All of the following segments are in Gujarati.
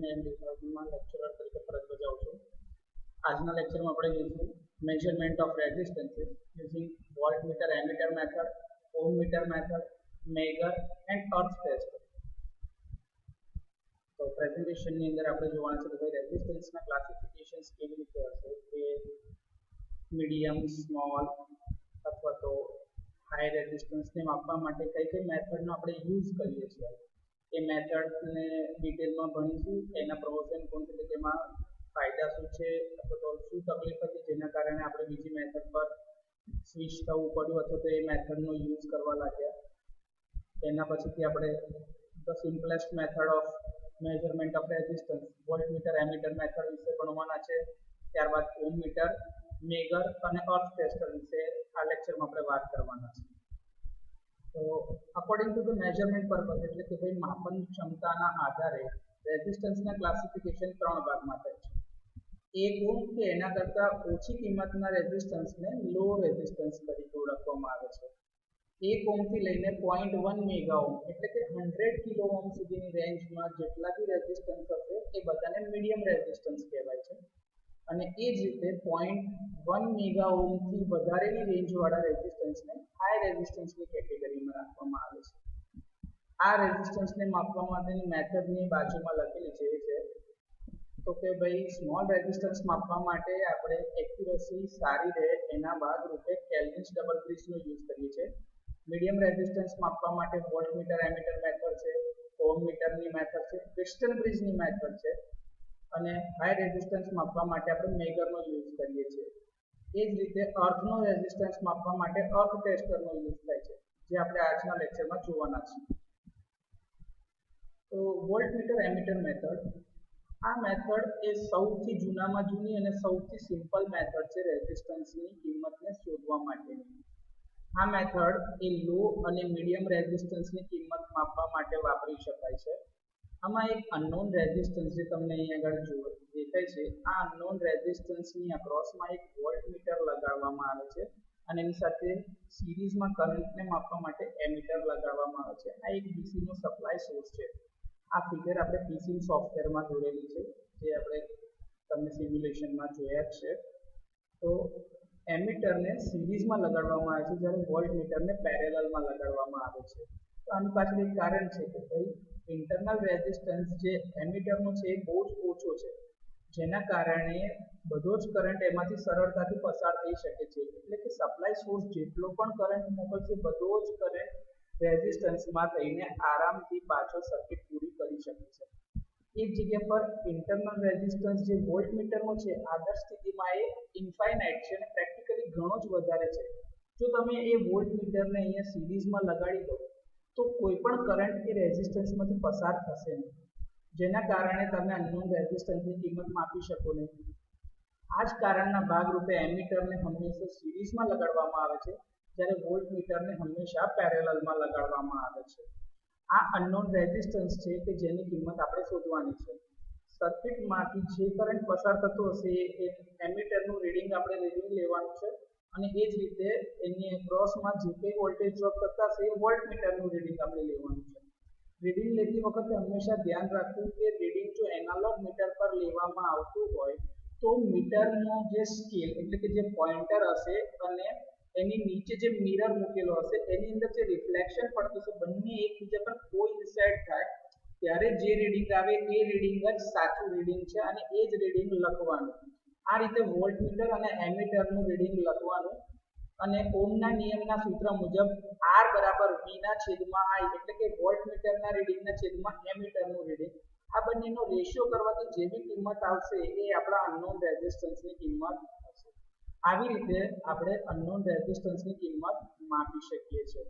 એન્જિનિયરિંગ ડિપાર્ટમેન્ટમાં લેક્ચરર તરીકે ફરજ બજાવું છું. આજના લેક્ચરમાં આપણે જોઈશું measurement of resistances using voltmeter ammeter method, ohm meter method, megger and earth test. તો પ્રેઝન્ટેશનની અંદર આપણે જોવાના છે કે ભાઈ રેઝિસ્ટન્સના ક્લાસિફિકેશન્સ કેવી રીતે હશે, કે મીડિયમ, સ્મોલ અથવા તો હાઈ રેઝિસ્ટન્સને માપવા માટે કઈ કઈ મેથડનો આપણે યુઝ કરીએ છીએ એ મેથડને ડિટેલમાં ભણીશું. એના પ્રોસ એન્ડ કોન્સ એટલે કે એમાં ફાયદા શું છે અથવા તો શું તકલીફ હતી જેના કારણે આપણે બીજી મેથડ પર સ્વિચ થવું પડ્યું અથવા તો એ મેથડનો યુઝ કરવા લાગ્યા. એના પછીથી આપણે the simplest method of measurement of resistance voltmeter ammeter method વિશે ભણવાના છે. ત્યારબાદ ઓહમ મીટર, મેગર અને અર્થ ટેસ્ટર વિશે આ લેક્ચરમાં આપણે વાત કરવાના છે. તો according to the measurement purpose એટલે કે ભાઈ માપન ક્ષમતાના આધારે રેઝિસ્ટન્સના ક્લાસિફિકેશન 3 ભાગમાં થાય છે. 1 ઓહમ કે એના કરતાં ઓછી કિંમતના રેઝિસ્ટન્સને લો રેઝિસ્ટન્સ તરીકે ઓળખવામાં આવે છે. 1 ઓહમથી લઈને 0.1 મેગા ઓહમ એટલે કે 100 કિલો ઓહમ સુધીની રેન્જમાં જેટલા બી રેઝિસ્ટન્સ હશે એ બધાને મીડિયમ રેઝિસ્ટન્સ કહેવાય છે. અને એ જ રીતે 0.1 મેગા ઓહમથી વધારેની રેન્જવાળા રેઝિસ્ટન્સને હાઈ રેઝિસ્ટન્સની કેટેગરીમાં રાખવામાં આવે છે. આ રેઝિસ્ટન્સને માપવા માટેની મેથડની બાજુમાં લખેલી છે એ છે તો કે ભાઈ સ્મોલ રેઝિસ્ટન્સ માપવા માટે આપણે એક્યુરસી સારી રહે એના ભાગરૂપે કેલ્વિન્સ ડબલ બ્રિજનો યુઝ કરીએ છીએ. મીડિયમ રેઝિસ્ટન્સ માપવા માટે વોલ્ટમીટર એમીટર મેથડ છે, ઓહમ મીટરની મેથડ છે, ક્રિસ્ટલ બ્રિજની મેથડ છે. અને હાઈ રેઝિસ્ટન્સ માપવા માટે આપણે મેગરનો યુઝ કરીએ છીએ. એ જ રીતે અર્થનો રેઝિસ્ટન્સ માપવા માટે અર્થ ટેસ્ટરનો યુઝ થાય છે, જે આપણે આજના લેક્ચરમાં જોવાના છીએ. તો વોલ્ટમીટર એમીટર મેથડ, આ મેથડ એ સૌથી જૂનામાં જૂની અને સૌથી સિમ્પલ મેથડ છે રેઝિસ્ટન્સની કિંમતને શોધવા માટેની. આ મેથડ એ લો અને મીડિયમ રેઝિસ્ટન્સની કિંમત માપવા માટે વાપરી શકાય છે. આમાં એક અનનોન રેઝિસ્ટન્સ જે તમને અહીં આગળ દેખાય છે, આ અનનોન રેઝિસ્ટન્સની અક્રોસમાં એક વોલ્ટમીટર લગાડવામાં આવે છે અને એની સાથે સિરીઝમાં કરંટને માપવા માટે એમીટર લગાડવામાં આવે છે. આ એક ડીસીનો સપ્લાય સોર્સ છે. આ ફિગર આપણે પીસી સોફ્ટવેરમાં દોરેલી છે, જે આપણે તમને સિમ્યુલેશનમાં જોયા જ છે. તો એમીટરને સિરીઝમાં લગાડવામાં આવે છે જ્યારે વોલ્ટમીટરને પેરેલલમાં લગાડવામાં આવે છે. તો આનું પાછળ એક કારણ છે કે ભાઈ ઇન્ટરનલ રેઝિસ્ટન્સ જે એમીટરનો છે એ બહુ જ ઓછો છે, જેના કારણે બધો જ કરંટ એમાંથી સરળતાથી પસાર થઈ શકે છે. એટલે કે સપ્લાય સોર્સ જેટલો પણ કરંટ મોકલશે બધો જ કરંટ રેઝિસ્ટન્સમાં થઈને આરામથી પાછો સર્કિટ પૂરી કરી શકે છે. એ જ જગ્યા પર ઇન્ટરનલ રેઝિસ્ટન્સ જે વોલ્ટમીટરનો છે આદર્શ સ્થિતિમાં એ ઇન્ફાઇનાઇટ છે અને પ્રેક્ટિકલી ઘણો જ વધારે છે. જો તમે એ વોલ્ટમીટરને અહીંયા સિરીઝમાં લગાડી દો તો કોઈ પણ કરંટ એ રેઝિસ્ટન્સમાંથી પસાર થશે નહીં, જેના કારણે તમે અનનોન રેઝિસ્ટન્સની કિંમત માપી શકો નહીં. આ જ કારણના ભાગરૂપે એમીટરને હંમેશા સિરીઝમાં લગાડવામાં આવે છે જ્યારે વોલ્ટમીટરને હંમેશા પેરેલલમાં લગાડવામાં આવે છે. આ અનનોન રેઝિસ્ટન્સ છે કે જેની કિંમત આપણે શોધવાની છે. સર્કિટમાંથી જે કરંટ પસાર થતો હશે એ એમીટરનું રીડિંગ આપણે રીડિંગ લેવાનું છે અને એ જ રીતે એની એક્રોસમાં જે કંઈ વોલ્ટેજ ડ્રોપ થતા હશે એ વોલ્ટમીટરનું રીડિંગ આપણે લેવાનું છે. રીડિંગ લેતી વખતે હંમેશા ધ્યાન રાખવું કે રીડિંગ જો એનાલોગ મીટર પર લેવામાં આવતું હોય તો મીટરનો જે સ્કેલ એટલે કે જે પોઇન્ટર હશે અને એની નીચે જે મિરર મૂકેલો હશે એની અંદર જે રિફ્લેક્શન પડતું હશે બંને એકબીજા પર કોઇન્સાઇડ થાય ત્યારે જે રીડિંગ આવે એ રીડિંગ જ સાચું રીડિંગ છે અને એ જ રીડિંગ લખવાનું. આ રીતે વોલ્ટમીટર અને એમીટરનું રીડિંગ લખવાનું અને ઓહમના નિયમના સૂત્ર મુજબ R બરાબર V ના છેદમાં I એટલે કે વોલ્ટમીટરના રીડિંગના છેદમાં એમીટરનું રીડિંગ, આ બંનેનો રેશિયો કરવાથી જે બી કિંમત આવશે એ આપણા અનનોન રેઝિસ્ટન્સની કિંમત હશે. આવી રીતે આપણે અનનોન રેઝિસ્ટન્સની કિંમત માપી શકીએ છીએ.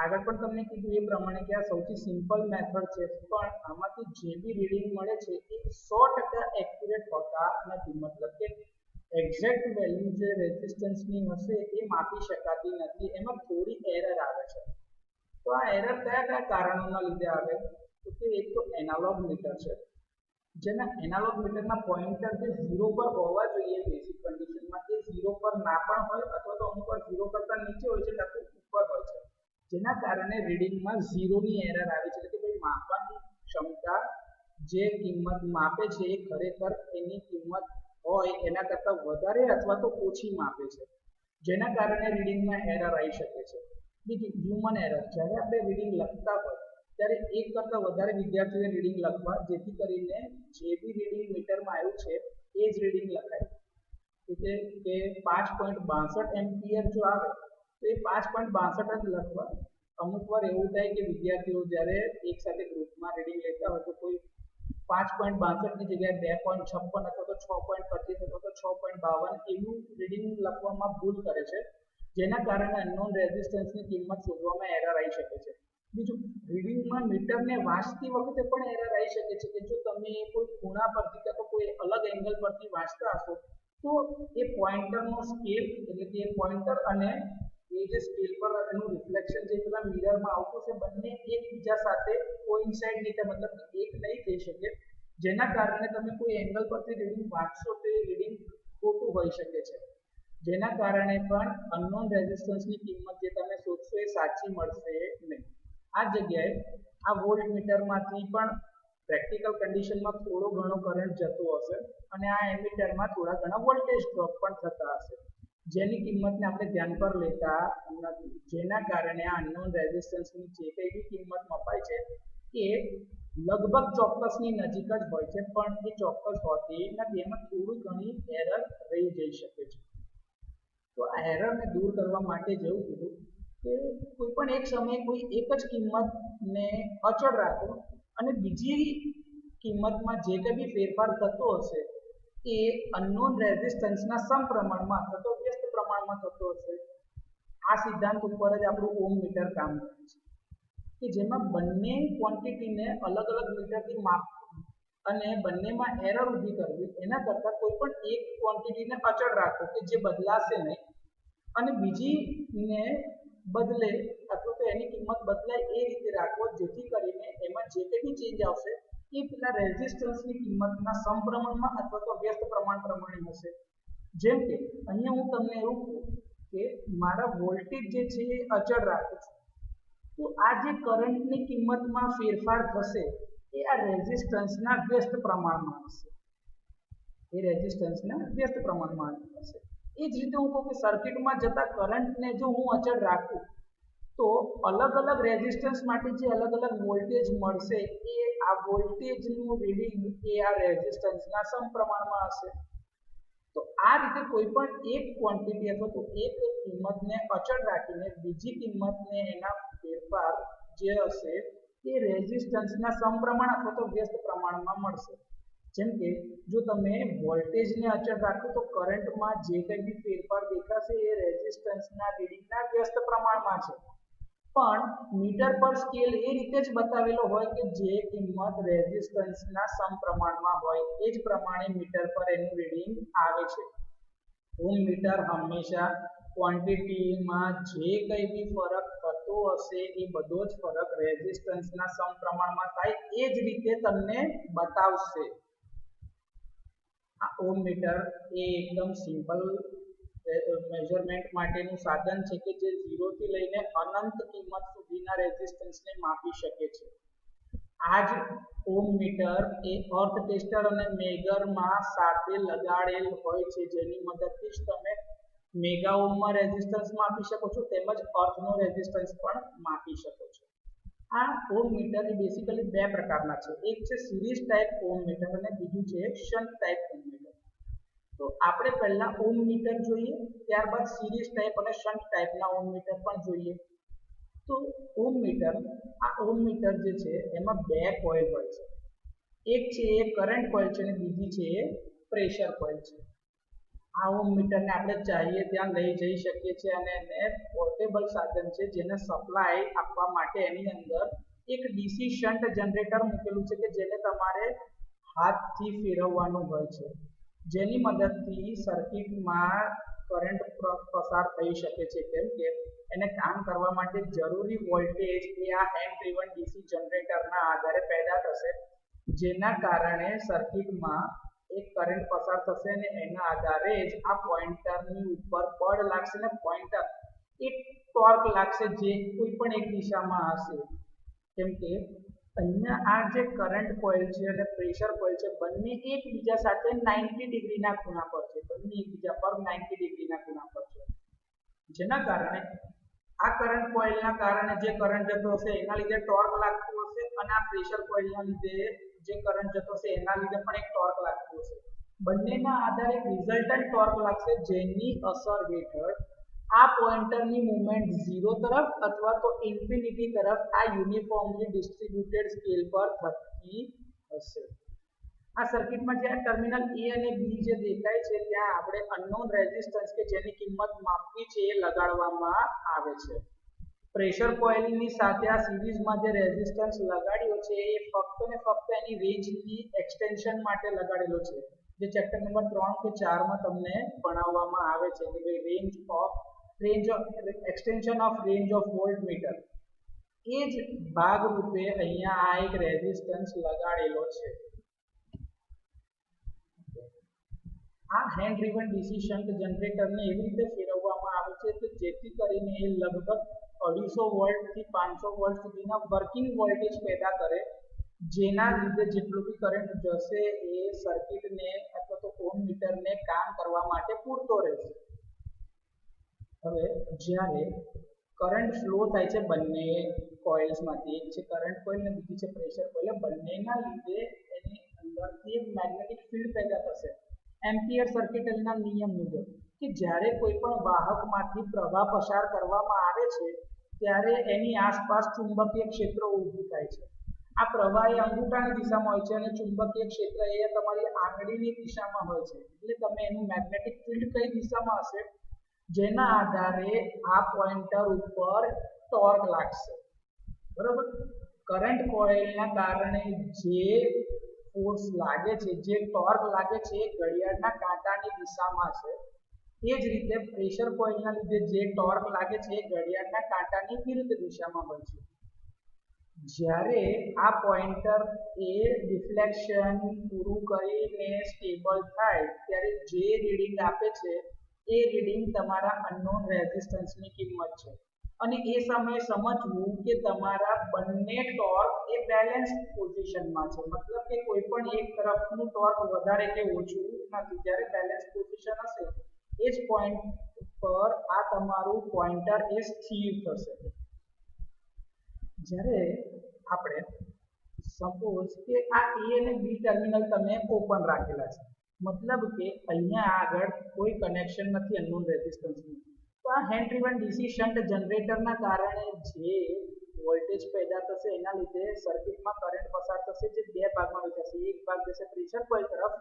આગળ પણ તમને કીધું એ પ્રમાણે કે આ સૌથી સિમ્પલ મેથડ છે, પણ આમાંથી જે બી રીડિંગ મળે છે એ 100% એક્યુરેટ હોતા નથી. મતલબ કે એક્ઝેક્ટ વેલ્યુ જે રેઝિસ્ટન્સની હશે એ માપી શકાતી નથી, એમાં થોડી એરર આવે છે. તો આ એરર કયા કયા કારણોના લીધે આવે તો કે એક તો એનાલોગ મીટર છે, જેના એનાલોગ મીટરના પોઇન્ટર જે 0 પર હોવા જોઈએ બેસિક કન્ડિશનમાં એ 0 પર ના પણ હોય અથવા તો અમુક વાર 0 કરતાં નીચે હોય છે કાં તો ઉપર હોય છે, જેના કારણે રીડિંગમાં 0ની એરર આવે છે. એટલે કે ભાઈ માપવાની ક્ષમતા જે કિંમત માપે છે એ ખરેખર એની કિંમત હોય એના કરતાં વધારે અથવા તો ઓછી માપે છે, જેના કારણે રીડિંગમાં એરર આવી શકે છે. બીજું હ્યુમન એરર, જ્યારે આપણે રીડિંગ લખતા હોય ત્યારે એક કરતાં વધારે વિદ્યાર્થીઓએ રીડિંગ લખવા, જેથી કરીને જે બી રીડિંગ મીટરમાં આવ્યું છે એ જ રીડિંગ લખાય. એટલે કે 5.62 એમ્પિયર જો આવે તો એ 5.62 જ લખવા. અમુક વાર એવું થાય કે વિદ્યાર્થીઓ જ્યારે એક સાથે ગ્રુપમાં રીડિંગ લેતા હોય તો કોઈ 5.62 ની જગ્યાએ 2.56 અથવા તો 6.25 અથવા તો 6.52 એવું રીડિંગ લખવામાં ભૂલ કરે છે, જેના કારણે અનનોન રેઝિસ્ટન્સની કિંમત શોધવામાં એરર આવી શકે છે. બીજું, રીડિંગમાં મીટરને વાંચતી વખતે પણ એરર આવી શકે છે કે જો તમે કોઈ ખૂણા પરથી કે તો કોઈ અલગ એંગલ પરથી વાંચતા હશો તો એ પોઇન્ટરનો સ્કેલ, એટલે કે પોઇન્ટર અને એ જે સ્કેલ પર એનું રિફ્લેક્શન જે પેલા મિરરમાં આવતું છે બંને એકબીજા સાથે કોઇન્સાઇડ નહીં થાય, મતલબ એક નહીં થઈ શકે, જેના કારણે તમે કોઈ એંગલ પરથી રીડિંગ વાંચશો તો એ રીડિંગ ખોટું હોઈ શકે છે, જેના કારણે પણ અનનોન રેઝિસ્ટન્સની કિંમત જે તમે શોધશો એ સાચી મળશે નહીં. આ જગ્યાએ આ વોલ્ટમીટરમાંથી પણ પ્રેક્ટિકલ કન્ડિશનમાં થોડો ઘણો કરંટ જતો હશે અને આ એમીટરમાં થોડા ઘણા વોલ્ટેજ ડ્રોપ પણ થતા હશે, જેની કિંમતને આપણે ધ્યાન પર લેતા નથી, જેના કારણે આ અનનોન રેઝિસ્ટન્સની જે કંઈ બી કિંમત મપાય છે એ લગભગ ચોક્કસની નજીક જ હોય છે, પણ એ ચોક્કસ હોતી નથી, એમાં થોડી ઘણી એરર રહી જઈ શકે છે. તો આ એરરને દૂર કરવા માટે જેવું કીધું કે કોઈ પણ એક સમયે કોઈ એક જ કિંમતને અચળ રાખો અને બીજી કિંમતમાં જે કંઈ બી ફેરફાર થતો હશે એ અનનોન રેઝિસ્ટન્સના સમપ્રમાણમાં અથવા તો વ્યસ્ત પ્રમાણમાં થતો હશે. આ સિદ્ધાંત ઉપર જ આપણું ઓમ મીટર કામ કરે છે કે જેમાં બંને ક્વોન્ટિટીને અલગ અલગ મીટરથી માપવું અને બંનેમાં એરર ઊભી કરવી એના કરતાં કોઈ પણ એક ક્વોન્ટિટીને અચળ રાખો કે જે બદલાશે નહીં અને બીજીને બદલે અથવા તો એની કિંમત બદલાય એ રીતે રાખવો, જેથી કરીને એમાં જે કંઈ બી ચેન્જ આવશે એ પેલા રેઝિસ્ટન્સની કિંમતના સમપ્રમાણમાં અથવા તો વ્યસ્ત પ્રમાણ પ્રમાણે હશે. જેમ કે અહીંયા હું તમને એવું કહું કે મારા વોલ્ટેજ જે છે એ અચળ રાખું છું, તો આ જે કરંટની કિંમતમાં ફેરફાર થશે એ આ રેઝિસ્ટન્સના વ્યસ્ત પ્રમાણમાં હશે, એ રેઝિસ્ટન્સના વ્યસ્ત પ્રમાણમાં હશે. એ જ રીતે હું કહું કે સર્કિટમાં જતા કરંટને જો હું અચળ રાખું તો અલગ અલગ રેઝિસ્ટન્સ માટે જે અલગ અલગ વોલ્ટેજ મળશે એ આ વોલ્ટેજનું રીડિંગ એ આ રેઝિસ્ટન્સના સમપ્રમાણમાં હશે. તો આ રીતે કોઈ પણ એક ક્વોન્ટિટી અથવા તો એક કિંમતને અચળ રાખીને બીજી કિંમતને એના ફેરફાર જે હશે એ રેઝિસ્ટન્સના સમપ્રમાણ અથવા તો વ્યસ્ત પ્રમાણમાં મળશે. જેમ કે જો તમે વોલ્ટેજને અચળ રાખો તો કરંટમાં જે કંઈ બી ફેરફાર દેખાશે એ રેઝિસ્ટન્સના રીડિંગના વ્યસ્ત પ્રમાણમાં છે, પણ મીટર પર સ્કેલ એ રીતે જ બતાવેલો હોય કે જે કિંમત રેઝિસ્ટન્સના સમપ્રમાણમાં હોય એ જ પ્રમાણે મીટર પર એનું રીડિંગ આવે છે. ઓમ મીટર હંમેશા ક્વોન્ટિટીમાં જે કંઈ બી ફરક થતો હશે એ બધો જ ફરક રેઝિસ્ટન્સના સમપ્રમાણમાં થાય એ જ રીતે તમને બતાવશે. આ ઓમ મીટર એ એકદમ સિમ્પલ મેઝરમેન્ટ માટેનું સાધન છે કે જે 0 થી લઈને અનંત કિંમત સુધીના રેઝિસ્ટન્સને માપી શકે છે. આ જ ઓમ મીટર એ અર્થ ટેસ્ટર અને મેગરમાં સાથે લગાડેલ હોય છે, જેની મદદથી જ તમે મેગા ઓમમાં રેઝિસ્ટન્સ માપી શકો છો તેમજ અર્થનો રેઝિસ્ટન્સ પણ માપી શકો છો. આ ઓમ મીટર એ બેસિકલી બે પ્રકારના છે, એક છે સિરીઝ ટાઈપ ઓમ મીટર અને બીજું છે શન્ટ ટાઈપ ઓમ મીટર. તો આપણે પહેલા ઓમ મીટર જોઈએ, ત્યારબાદ સિરીઝ ટાઈપ અને શન્ટ ટાઈપના ઓમ મીટર પણ જોઈએ. તો ઓમ મીટર, આ ઓમ મીટર જે છે એમાં બે કોઇલ હોય છે, એક છે એ કરંટ કોઇલ છે અને બીજી છે એ પ્રેશર કોઇલ છે. આ ઓમ મીટરને આપણે ચાહીએ ત્યાં લઈ જઈ શકીએ છીએ અને એને પોર્ટેબલ સાધન છે જેને સપ્લાય આપવા માટે એની અંદર એક ડીસી શન્ટ જનરેટર મૂકેલું છે કે જેને તમારે હાથથી ફેરવવાનું હોય છે, જેની મદદથી સર્કિટમાં કરંટ પસાર થઈ શકે છે, કેમ કે એને કામ કરવા માટે જરૂરી વોલ્ટેજ એ આ હેન્ડ ડ્રીવન ડીસી જનરેટરના આધારે પેદા થશે, જેના કારણે સર્કિટમાં એક કરંટ પસાર થશે અને એના આધારે જ આ પોઇન્ટરની ઉપર બળ લાગશે અને પોઇન્ટર એક ટોર્ક લાગશે જે કોઈ પણ એક દિશામાં હશે. કેમ કે અહીંયા આ જે કરંટ કોઇલ છે અને પ્રેશર કોઇલ છે બંને એકબીજા સાથે 90 ડિગ્રીના ખૂણા પર છે, બંને એકબીજા પર 90 ડિગ્રીના ખૂણા પર છે, જેના કારણે આ કરંટ કોઇલના કારણે જે કરંટ જતો હશે એના લીધે ટોર્ક લાગતું હશે અને આ પ્રેશર કોઇલના લીધે જે કરંટ જતો હશે એના લીધે પણ એક ટોર્ક લાગતું હશે. બંનેના આધારે રિઝલ્ટન્ટ ટોર્ક લાગશે, જેની અસર હેઠળ આ પોઇન્ટરની મૂવમેન્ટ 0 તરફ અથવા તો ઇન્ફિનિટી તરફ આ યુનિફોર્મલી ડિસ્ટ્રીબ્યુટેડ સ્કેલ પર થતી હશે. આ સર્કિટમાં જે ટર્મિનલ A અને B જે દેખાય છે ત્યાં આપણે અનનોન રેઝિસ્ટન્સ કે જેની કિંમત માપવી છે એ લગાડવામાં આવે છે. પ્રેશર કોઇલની સાથે આ સિરીઝમાં જે રેઝિસ્ટન્સ લગાડ્યો છે એ ફક્ત ને ફક્ત એની રેન્જની એક્સટેન્શન માટે લગાડેલો છે, જે ચેપ્ટર નંબર 3 કે 4 માં તમને ભણાવવામાં આવે છે કે ભાઈ range of extension of range of voltmeter. એ જ ભાગ રૂપે અહીંયા આ એક રેઝિસ્ટન્સ લગાડેલો છે. આ હેન્ડ ડ્રીવન ડીસી શન્ટ જનરેટરને એવી રીતે ફેરવવામાં આવે છે કે જેથી કરીને એ લગભગ 250 વોલ્ટ થી 500 વોલ્ટ સુધીના વર્કિંગ વોલ્ટેજ પેદા કરે, જેના લીધે જેટલો બી કરંટ જશે એ સર્કિટને અથવા તો ઓહ્મ મીટરને કામ કરવા માટે પૂરતો રહેશે. હવે જ્યારે કરંટ ફ્લો થાય છે બંને કોઇલ્સમાંથી, એક છે કરંટ કોઇલ અને બીજી છે પ્રેશર કોઇલ, બંનેના લીધે એની અંદરથી એક મેગ્નેટિક ફિલ્ડ પેદા થશે. એમ્પિયર સર્કિટના નિયમ મુજબ કે જ્યારે કોઈ પણ વાહકમાંથી પ્રવાહ પસાર કરવામાં આવે છે ત્યારે એની આસપાસ ચુંબકીય ક્ષેત્ર ઊભું થાય છે. આ પ્રવાહ એ અંગૂઠાની દિશામાં હોય છે અને ચુંબકીય ક્ષેત્ર એ તમારી આંગળીની દિશામાં હોય છે, એટલે તમે એનું મેગ્નેટિક ફિલ્ડ કઈ દિશામાં હશે જેના આધારે આ પોઇન્ટર ઉપર ટોર્ક લાગશે. બરાબર, કરંટ કોઇલના કારણે જે ફોર્સ લાગે છે, જે ટોર્ક લાગે છે એ ઘડિયાળના કાંટાની દિશામાં છે. એ જ રીતે પ્રેશર કોઇલના લીધે જે ટોર્ક લાગે છે એ ઘડિયાળના કાંટાની વિરુદ્ધ દિશામાં હોય છે. જ્યારે આ પોઇન્ટર એ ડિફ્લેક્શન પૂરું કરીને સ્ટેબલ થાય ત્યારે જે રીડિંગ આપે છે એ રીડિંગ તમારા અનનોન રેઝિસ્ટન્સની કિંમત છે, અને એ સમયે સમજવું કે તમારા બંને ટોર્ક એ બેલેન્સ પોઝિશનમાં છે, મતલબ કે કોઈ પણ એક તરફનું ટોર્ક વધારે કે ઓછું નથી. જ્યારે બેલેન્સ પોઝિશન હશે એ જ પોઈન્ટ પર આ તમારું પોઇન્ટર એ સ્થિર થશે. જ્યારે આપણે સપોઝ કે આ A અને B ટર્મિનલ તમે ઓપન રાખેલા છે, મતલબ કે અહીંયા આગળ કોઈ કનેક્શન નથી અનનોન રેઝિસ્ટન્સનું, તો આ હેન્ડ ડ્રીવન ડીસી શન્ટ જનરેટરના કારણે જે વોલ્ટેજ પેદા થશે એના લીધે સર્કિટમાં કરંટ પસાર થશે, જે બે ભાગમાં વહેંચાશે. એક ભાગ જશે પ્રેશર કોઇલ તરફ,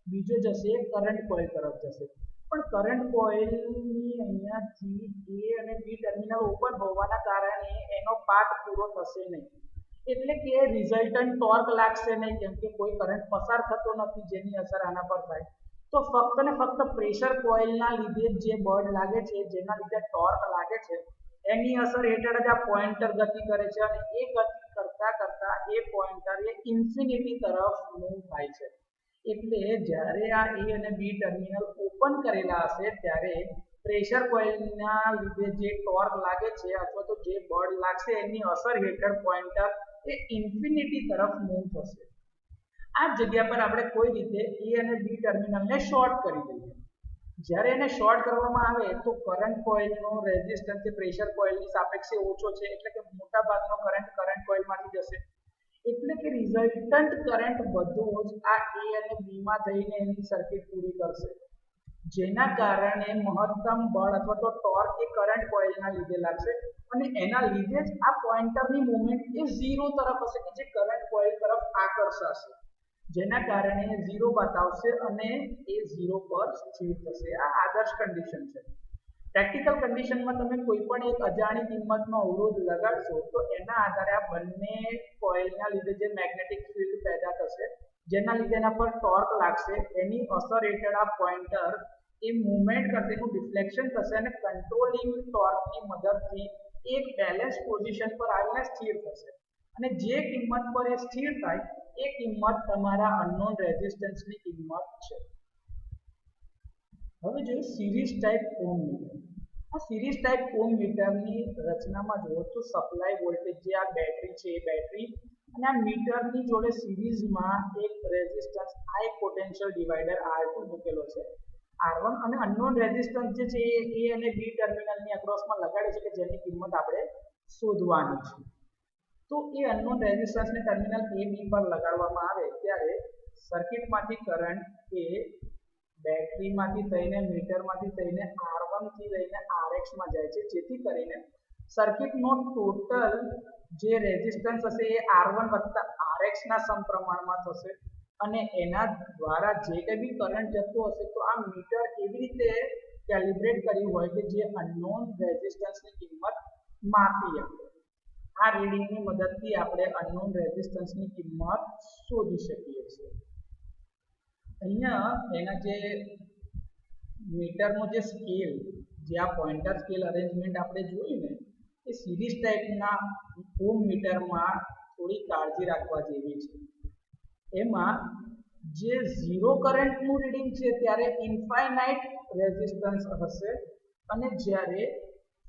બીજો જશે કરંટ કોઇલ તરફ જશે. પણ કરંટ કોઇલની અહીંયાથી A અને B ટર્મિનલ ઓપન હોવાના કારણે એનો પાથ પૂરો થશે નહીં, એટલે કે રિઝલ્ટન્ટ ટોર્ક લાગશે નહીં, કેમ કે કોઈ કરંટ પસાર થતો નથી જેની અસર આના પર થાય. તો ફક્ત ને ફક્ત પ્રેશર કોઇલના લીધે જે બળ લાગે છે, જેના લીધે ટોર્ક લાગે છે, એની અસર હેઠળ જ આ પોઇન્ટર ગતિ કરે છે અને એ ગતિ કરતા કરતા એ પોઇન્ટર એ ઇન્ફિનિટી તરફ મૂવ થાય છે. એટલે જ્યારે આ A અને B ટર્મિનલ ઓપન કરેલા હશે ત્યારે પ્રેશર કોઇલના લીધે જે ટોર્ક લાગે છે અથવા તો જે બળ લાગશે એની અસર હેઠળ પોઇન્ટર એ ઇન્ફિનિટી તરફ મૂવ થશે. આ જગ્યા પર આપણે કોઈ રીતે A અને B ટર્મિનલને શોર્ટ કરી દઈએ. જ્યારે એને શોર્ટ કરવામાં આવે તો કરંટ કોઇલનો રેઝિસ્ટન્સ પ્રેશર કોઇલની સાપેક્ષે ઓછો છે, એટલે કે મોટા ભાગનો કરંટ કોઇલમાંથી જશે, એટલે કે રિઝલ્ટન્ટ કરંટ બધો જ આ A અને B માં થઈને એની સર્કિટ પૂરી કરશે, જેના કારણે મહત્તમ બળ અથવા તો ટોર્ક એ કરંટ કોઇલના લીધે લાગશે અને એના લીધે જ આ પોઇન્ટરની મૂવમેન્ટ એ 0 તરફ હશે કે જે કરંટ કોઇલ તરફ આકર્ષાશે, જેના કારણે 0 બતાવશે અને એ 0 પર સ્થિર થશે. આ આદર્શ કન્ડિશન છે. પ્રેક્ટિકલ કન્ડિશનમાં તમે કોઈ પણ એક અજાણી કિંમતનો અવરોધ લગાડશો તો એના આધારે આ બંને કોઇલના લીધે જે મેગ્નેટિક ફિલ્ડ પેદા થશે, જેના લીધે એના પર ટોર્ક લાગશે, એની અસર હેઠળ આ પોઇન્ટર એ મૂવમેન્ટ કરશે, એનું ડિફ્લેક્શન થશે અને કંટ્રોલિંગ ટોર્કની મદદથી એક બેલેન્સ પોઝિશન પર આવીને સ્થિર થશે. અને જે કિંમત પર એ સ્થિર થાય એ કિંમત તમારા અનનોન રેઝિસ્ટન્સની કિંમત છે. હવે જોઈએ સિરીઝ ટાઈપ ઓહ્મ મીટર. આ સિરીઝ ટાઈપ ઓહ્મ મીટરની રચનામાં જુઓ તો સપ્લાય વોલ્ટેજ જે આ બેટરી છે એ બેટરી અને આ મીટરની જોડે સિરીઝમાં એક રેઝિસ્ટન્સ આ એક પોટેન્શિયલ ડિવાઇડર R2 મૂકેલો છે. R1 અને અનનોન રેઝિસ્ટન્સ જે છે એ A અને B ટર્મિનલની અક્રોસમાં લગાડે છે કે જેની કિંમત આપણે શોધવાની છે. તો એ અનનોન રેઝિસ્ટન્સને ટર્મિનલ A B પર લગાડવામાં આવે ત્યારે સર્કિટમાંથી કરંટ એ બેટરીમાંથી થઈને મીટરમાંથી થઈને R1 થી લઈને Rx માં જાય છે, જેથી કરીને સર્કિટનો ટોટલ જે રેઝિસ્ટન્સ હશે એ R1 વત્તા Rx ના સમપ્રમાણમાં થશે અને એના દ્વારા જે કંઈ બી કરંટ જતો હશે તો આ મીટર એવી રીતે કેલિબ્રેટ કર્યું હોય કે જે અનનોન રેઝિસ્ટન્સની કિંમત માપી શકે. આ રીડિંગની મદદથી આપણે અનનોન રેઝિસ્ટન્સની કિંમત શોધી શકીએ છીએ. અહીંયા એના જે મીટરનો જે સ્કેલ, જે આ પોઇન્ટર સ્કેલ અરેન્જમેન્ટ આપણે જોયું ને એ સિરીઝ ટાઈપના ઓમ મીટરમાં થોડી કાળજી રાખવા જેવી છે. એમાં જે ઝીરો કરંટનું રીડિંગ છે ત્યારે ઇન્ફાઇનાઇટ રેઝિસ્ટન્સ હશે અને જ્યારે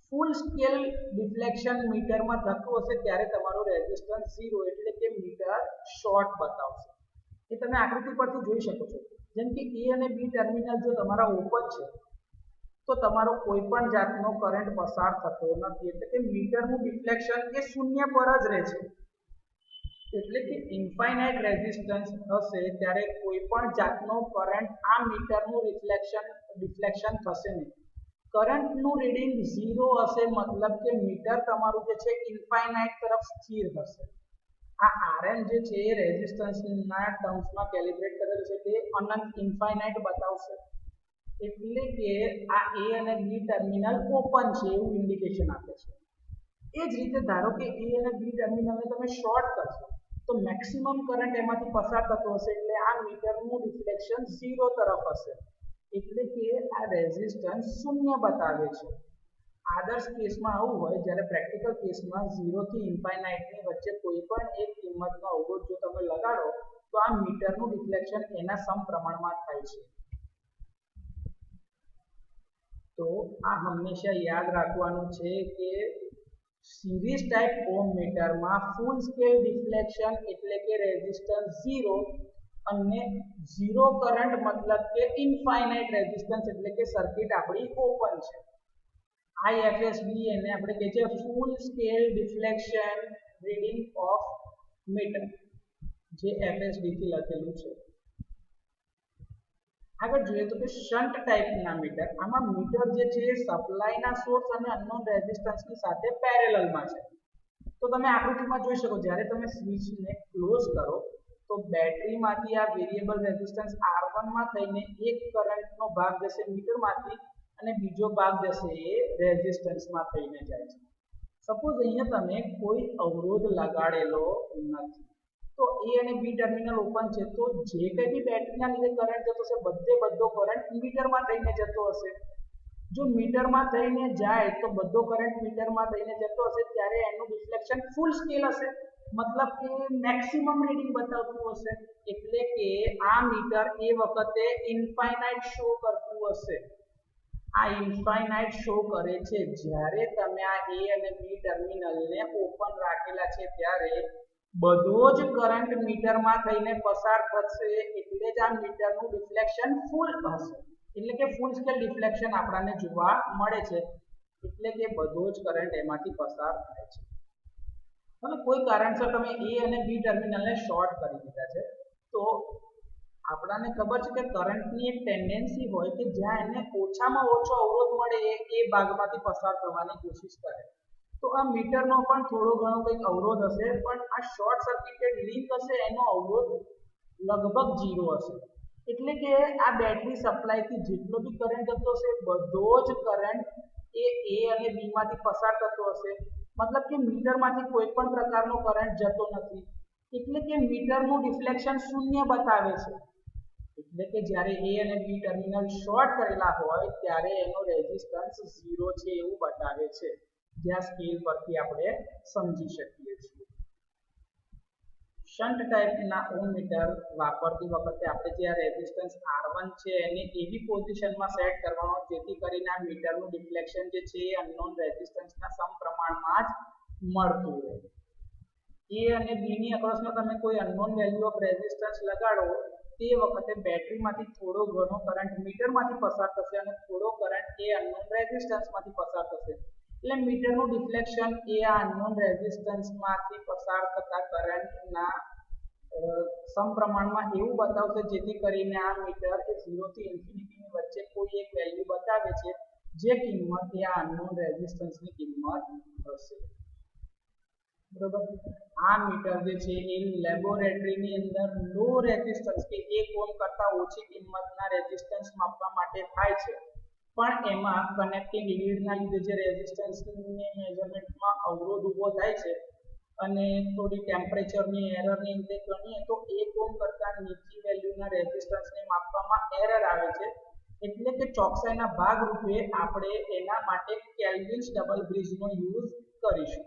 ફૂલ સ્કેલ ડિફ્લેક્શન મીટરમાં થતું હશે ત્યારે તમારો રેઝિસ્ટન્સ ઝીરો એટલે કે મીટર શોર્ટ બતાવશે. એ તમે આકૃતિ પરથી જોઈ શકો છો. જેમ કે A અને B ટર્મિનલ જો તમારા ઓપન છે તો તમારો કોઈ પણ જાતનો કરંટ પસાર થતો નથી, એટલે કે મીટરનું ડિફ્લેક્શન એ શૂન્ય પર જ રહે છે. એટલે કે ઇન્ફાઇનાઇટ રેઝિસ્ટન્સ હશે ત્યારે કોઈ પણ જાતનો કરંટ આ મીટરનું ડિફ્લેક્શન થશે નહીં. કરંટનું રીડિંગ ઝીરો હશે મતલબ કે મીટર તમારું જે છે ઇન્ફાઇનાઇટ તરફ સ્થિર હશે. આ Rn જે છે એ રેઝિસ્ટન્સના ટર્મ્સમાં કેલિબ્રેટ કરેલ છે તે અનંત ઇન્ફાઇનાઇટ બતાવશે. એટલે કે આ A અને B ટર્મિનલ ઓપન છે એવું ઇન્ડિકેશન આપે છે. એ જ રીતે ધારો કે A અને B ટર્મિનલને તમે શોર્ટ કરશો તો મેક્સિમમ કરંટ એમાંથી પસાર થતો હશે એટલે આ મીટરનું રિફ્લેક્શન ઝીરો તરફ હશે, એટલે કે આ રેઝિસ્ટન્સ શૂન્ય બતાવે છે. આદર્શ કેસમાં આવું હોય, જ્યારે પ્રેક્ટિકલ કેસમાં 0 થી ઇન્ફાઇનાઇટની વચ્ચે કોઈ પણ એક કિંમતનો અવરોધ જો તમે લગાડો તો આ મીટરનું રિફ્લેક્શન એના સમપ્રમાણમાં થાય છે. તો આ હંમેશા યાદ રાખવાનું છે કે સિરીઝ ટાઈપ ઓમ મીટરમાં ફૂલ સ્કેલ ડિફ્લેક્શન એટલે કે રેઝિસ્ટન્સ 0 અને 0 કરંટ મતલબ કે ઇન્ફાઇનાઇટ રેઝિસ્ટન્સ એટલે કે સર્કિટ આપણી ઓપન છે. IFSD એને આપણે કહે છે full scale deflection reading of meter, જે FSD થી લખેલું છે. આગળ જોઈએ તો કે શન્ટ ટાઈપના મીટર, આમાં મીટર જે છે એ સપ્લાયના સોર્સ અને અનનોન રેઝિસ્ટન્સની સાથે પેરેલલમાં છે. તો તમે આકૃતિમાં જોઈ શકો જ્યારે તમે સ્વિચને ક્લોઝ કરો તો બેટરીમાંથી આ વેરિયેબલ રેઝિસ્ટન્સ R1 માં થઈને એક કરંટનો ભાગ જશે મીટરમાંથી અને બીજો ભાગ જશે એ રેઝિસ્ટન્સમાં થઈને જાય છે. સપોઝ અહીંયા તમે કોઈ અવરોધ લગાડેલો નથી તો A અને B ટર્મિનલ ઓપન છે તો જે કંઈ બી બેટરીના લીધે કરંટ જતો હશે બધો કરંટ મીટરમાં થઈને જતો હશે. જો મીટરમાં થઈને જાય તો બધો કરંટ મીટરમાં થઈને જતો હશે ત્યારે એનું ડિફ્લેક્શન ફૂલ સ્કેલ હશે, મતલબ કે મેક્સિમમ રીડિંગ બતાવતું હશે. એટલે કે આ મીટર એ વખતે ઇન્ફાઇનાઇટ શો કરતું હશે. આ ઇન્ફાઇનાઇટ શો કરે છે જ્યારે તમે આ A અને B ટર્મિનલને ઓપન રાખેલા છે ત્યારે બધો જ કરંટ મીટરમાં થઈને પસાર થશે, એટલે જ આ મીટરનું રિફ્લેક્શન ફૂલ હશે. એટલે કે ફૂલ સ્કેલ ડિફ્લેક્શન આપણને જોવા મળે છે, એટલે કે બધો જ કરંટ એમાંથી પસાર થાય છે. અને કોઈ કારણસર તમે A અને B ટર્મિનલને શોર્ટ કરી દીધા છે તો આપણને ખબર છે કે કરંટની એક ટેન્ડન્સી હોય કે જ્યાં એને ઓછામાં ઓછો અવરોધ મળે એ ભાગમાંથી પસાર થવાની કોશિશ કરે. તો આ મીટરનો પણ થોડો ઘણો કંઈક અવરોધ હશે, પણ આ શોર્ટ સર્કિટેડ લિંક હશે એનો અવરોધ લગભગ 0 હશે. એટલે કે આ બેટરી સપ્લાયથી જેટલો બી કરંટ જતો હશે બધો જ કરંટ એ A અને B માંથી પસાર થતો હશે, મતલબ કે મીટરમાંથી કોઈ પણ પ્રકારનો કરંટ જતો નથી. એટલે કે મીટરનું ડિફ્લેક્શન શૂન્ય બતાવે છે. એટલે કે જ્યારે A અને B ટર્મિનલ શોર્ટ કરેલા હોય ત્યારે એનો રેઝિસ્ટન્સ 0 છે એવું બતાવે છે, જ્યાં સ્કેલ પરથી આપણે સમજી શકીએ છીએ. શન્ટ ટાઈપના ઓમ મીટર વાપરતી વખતે આપણે જે આ રેઝિસ્ટન્સ R1 છે એને એવી પોઝિશનમાં સેટ કરવાનો જેથી કરીને આ મીટરનું ડિફ્લેક્શન જે છે એ અનનોન રેઝિસ્ટન્સના સમપ્રમાણમાં જ મળતું રહે. એ અને બી ની અક્રોસમાં તમે કોઈ અનનોન વેલ્યુ ઓફ રેઝિસ્ટન્સ લગાડો તે વખતે બેટરીમાંથી થોડો ઘણો કરંટ મીટરમાંથી પસાર થશે અને થોડો કરંટ એ અનનોન રેઝિસ્ટન્સમાંથી પસાર થશે. એટલે મીટરનું ડિફ્લેક્શન એ આ અનનોન રેઝિસ્ટન્સમાંથી પસાર થતા કરંટના સમપ્રમાણમાં એવું બતાવશે જેથી કરીને આ મીટર એ 0 થી ઇન્ફિનિટીની વચ્ચે કોઈ એક વેલ્યુ બતાવે છે જે કિંમત એ આ અનનોન રેઝિસ્ટન્સની કિંમત હશે. બરોબર. આ મીટર જે છે એ લેબોરેટરીની અંદર લો રેઝિસ્ટન્સ કે 1 ઓહ્મ કરતા ઓછી કિંમતના રેઝિસ્ટન્સ માપવા માટે થાય છે, પણ એમાં કનેક્ટિંગ લીડના લીધે જે રેઝિસ્ટન્સની મેઝરમેન્ટમાં અવરોધ ઊભો થાય છે અને થોડી ટેમ્પરેચરની એરરની રીતે ગણીએ તો 1 ઓહ્મ કરતા નીચી વેલ્યુના રેઝિસ્ટન્સને માપવામાં એરર આવે છે. એટલે કે ચોકસાઈના ભાગરૂપે આપણે એના માટે કેલ્વિન્સ ડબલ બ્રિજનો યુઝ કરીશું.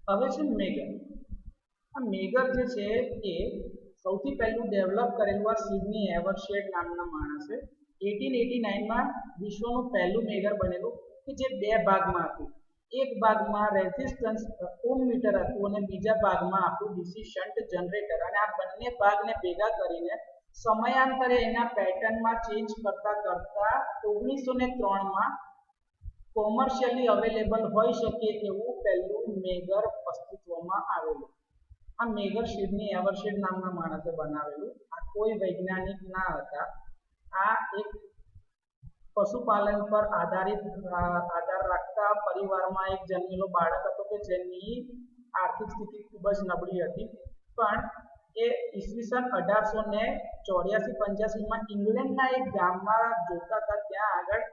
હવે છે મેગર. આ મેગર જે છે એ સૌથી પહેલું ડેવલપ કરેલું આ સિડની એવરશેડ નામના માણસે 1889માં વિશ્વનું પહેલું મેગર બનેલું કે જે બે ભાગમાં હતું. એક ભાગમાં રેઝિસ્ટન્સ ઓહ્મ મીટર હતું અને બીજા ભાગમાં આપણું ડીસી શન્ટ જનરેટર, અને આ બંને ભાગને ભેગા કરીને સમયાંતરે એના પેટર્નમાં ચેન્જ કરતા 1903માં કોમર્શિયલી અવેલેબલ હોઈ શકે એવું પહેલું મેગર અસ્તિત્વમાં આવેલું. આ મેગર સિડની એવરશેડ નામના માણસે બનાવેલું. આ કોઈ વૈજ્ઞાનિક ના હતા. આ એક પશુપાલન પર આધાર રાખતા પરિવારમાં એક જન્મેલો બાળક હતો કે જેની આર્થિક સ્થિતિ ખૂબ જ નબળી હતી, પણ એ ઈસવીસન 1884-85માં ઇંગ્લેન્ડના એક ગામમાં જોતા હતા. ત્યાં આગળ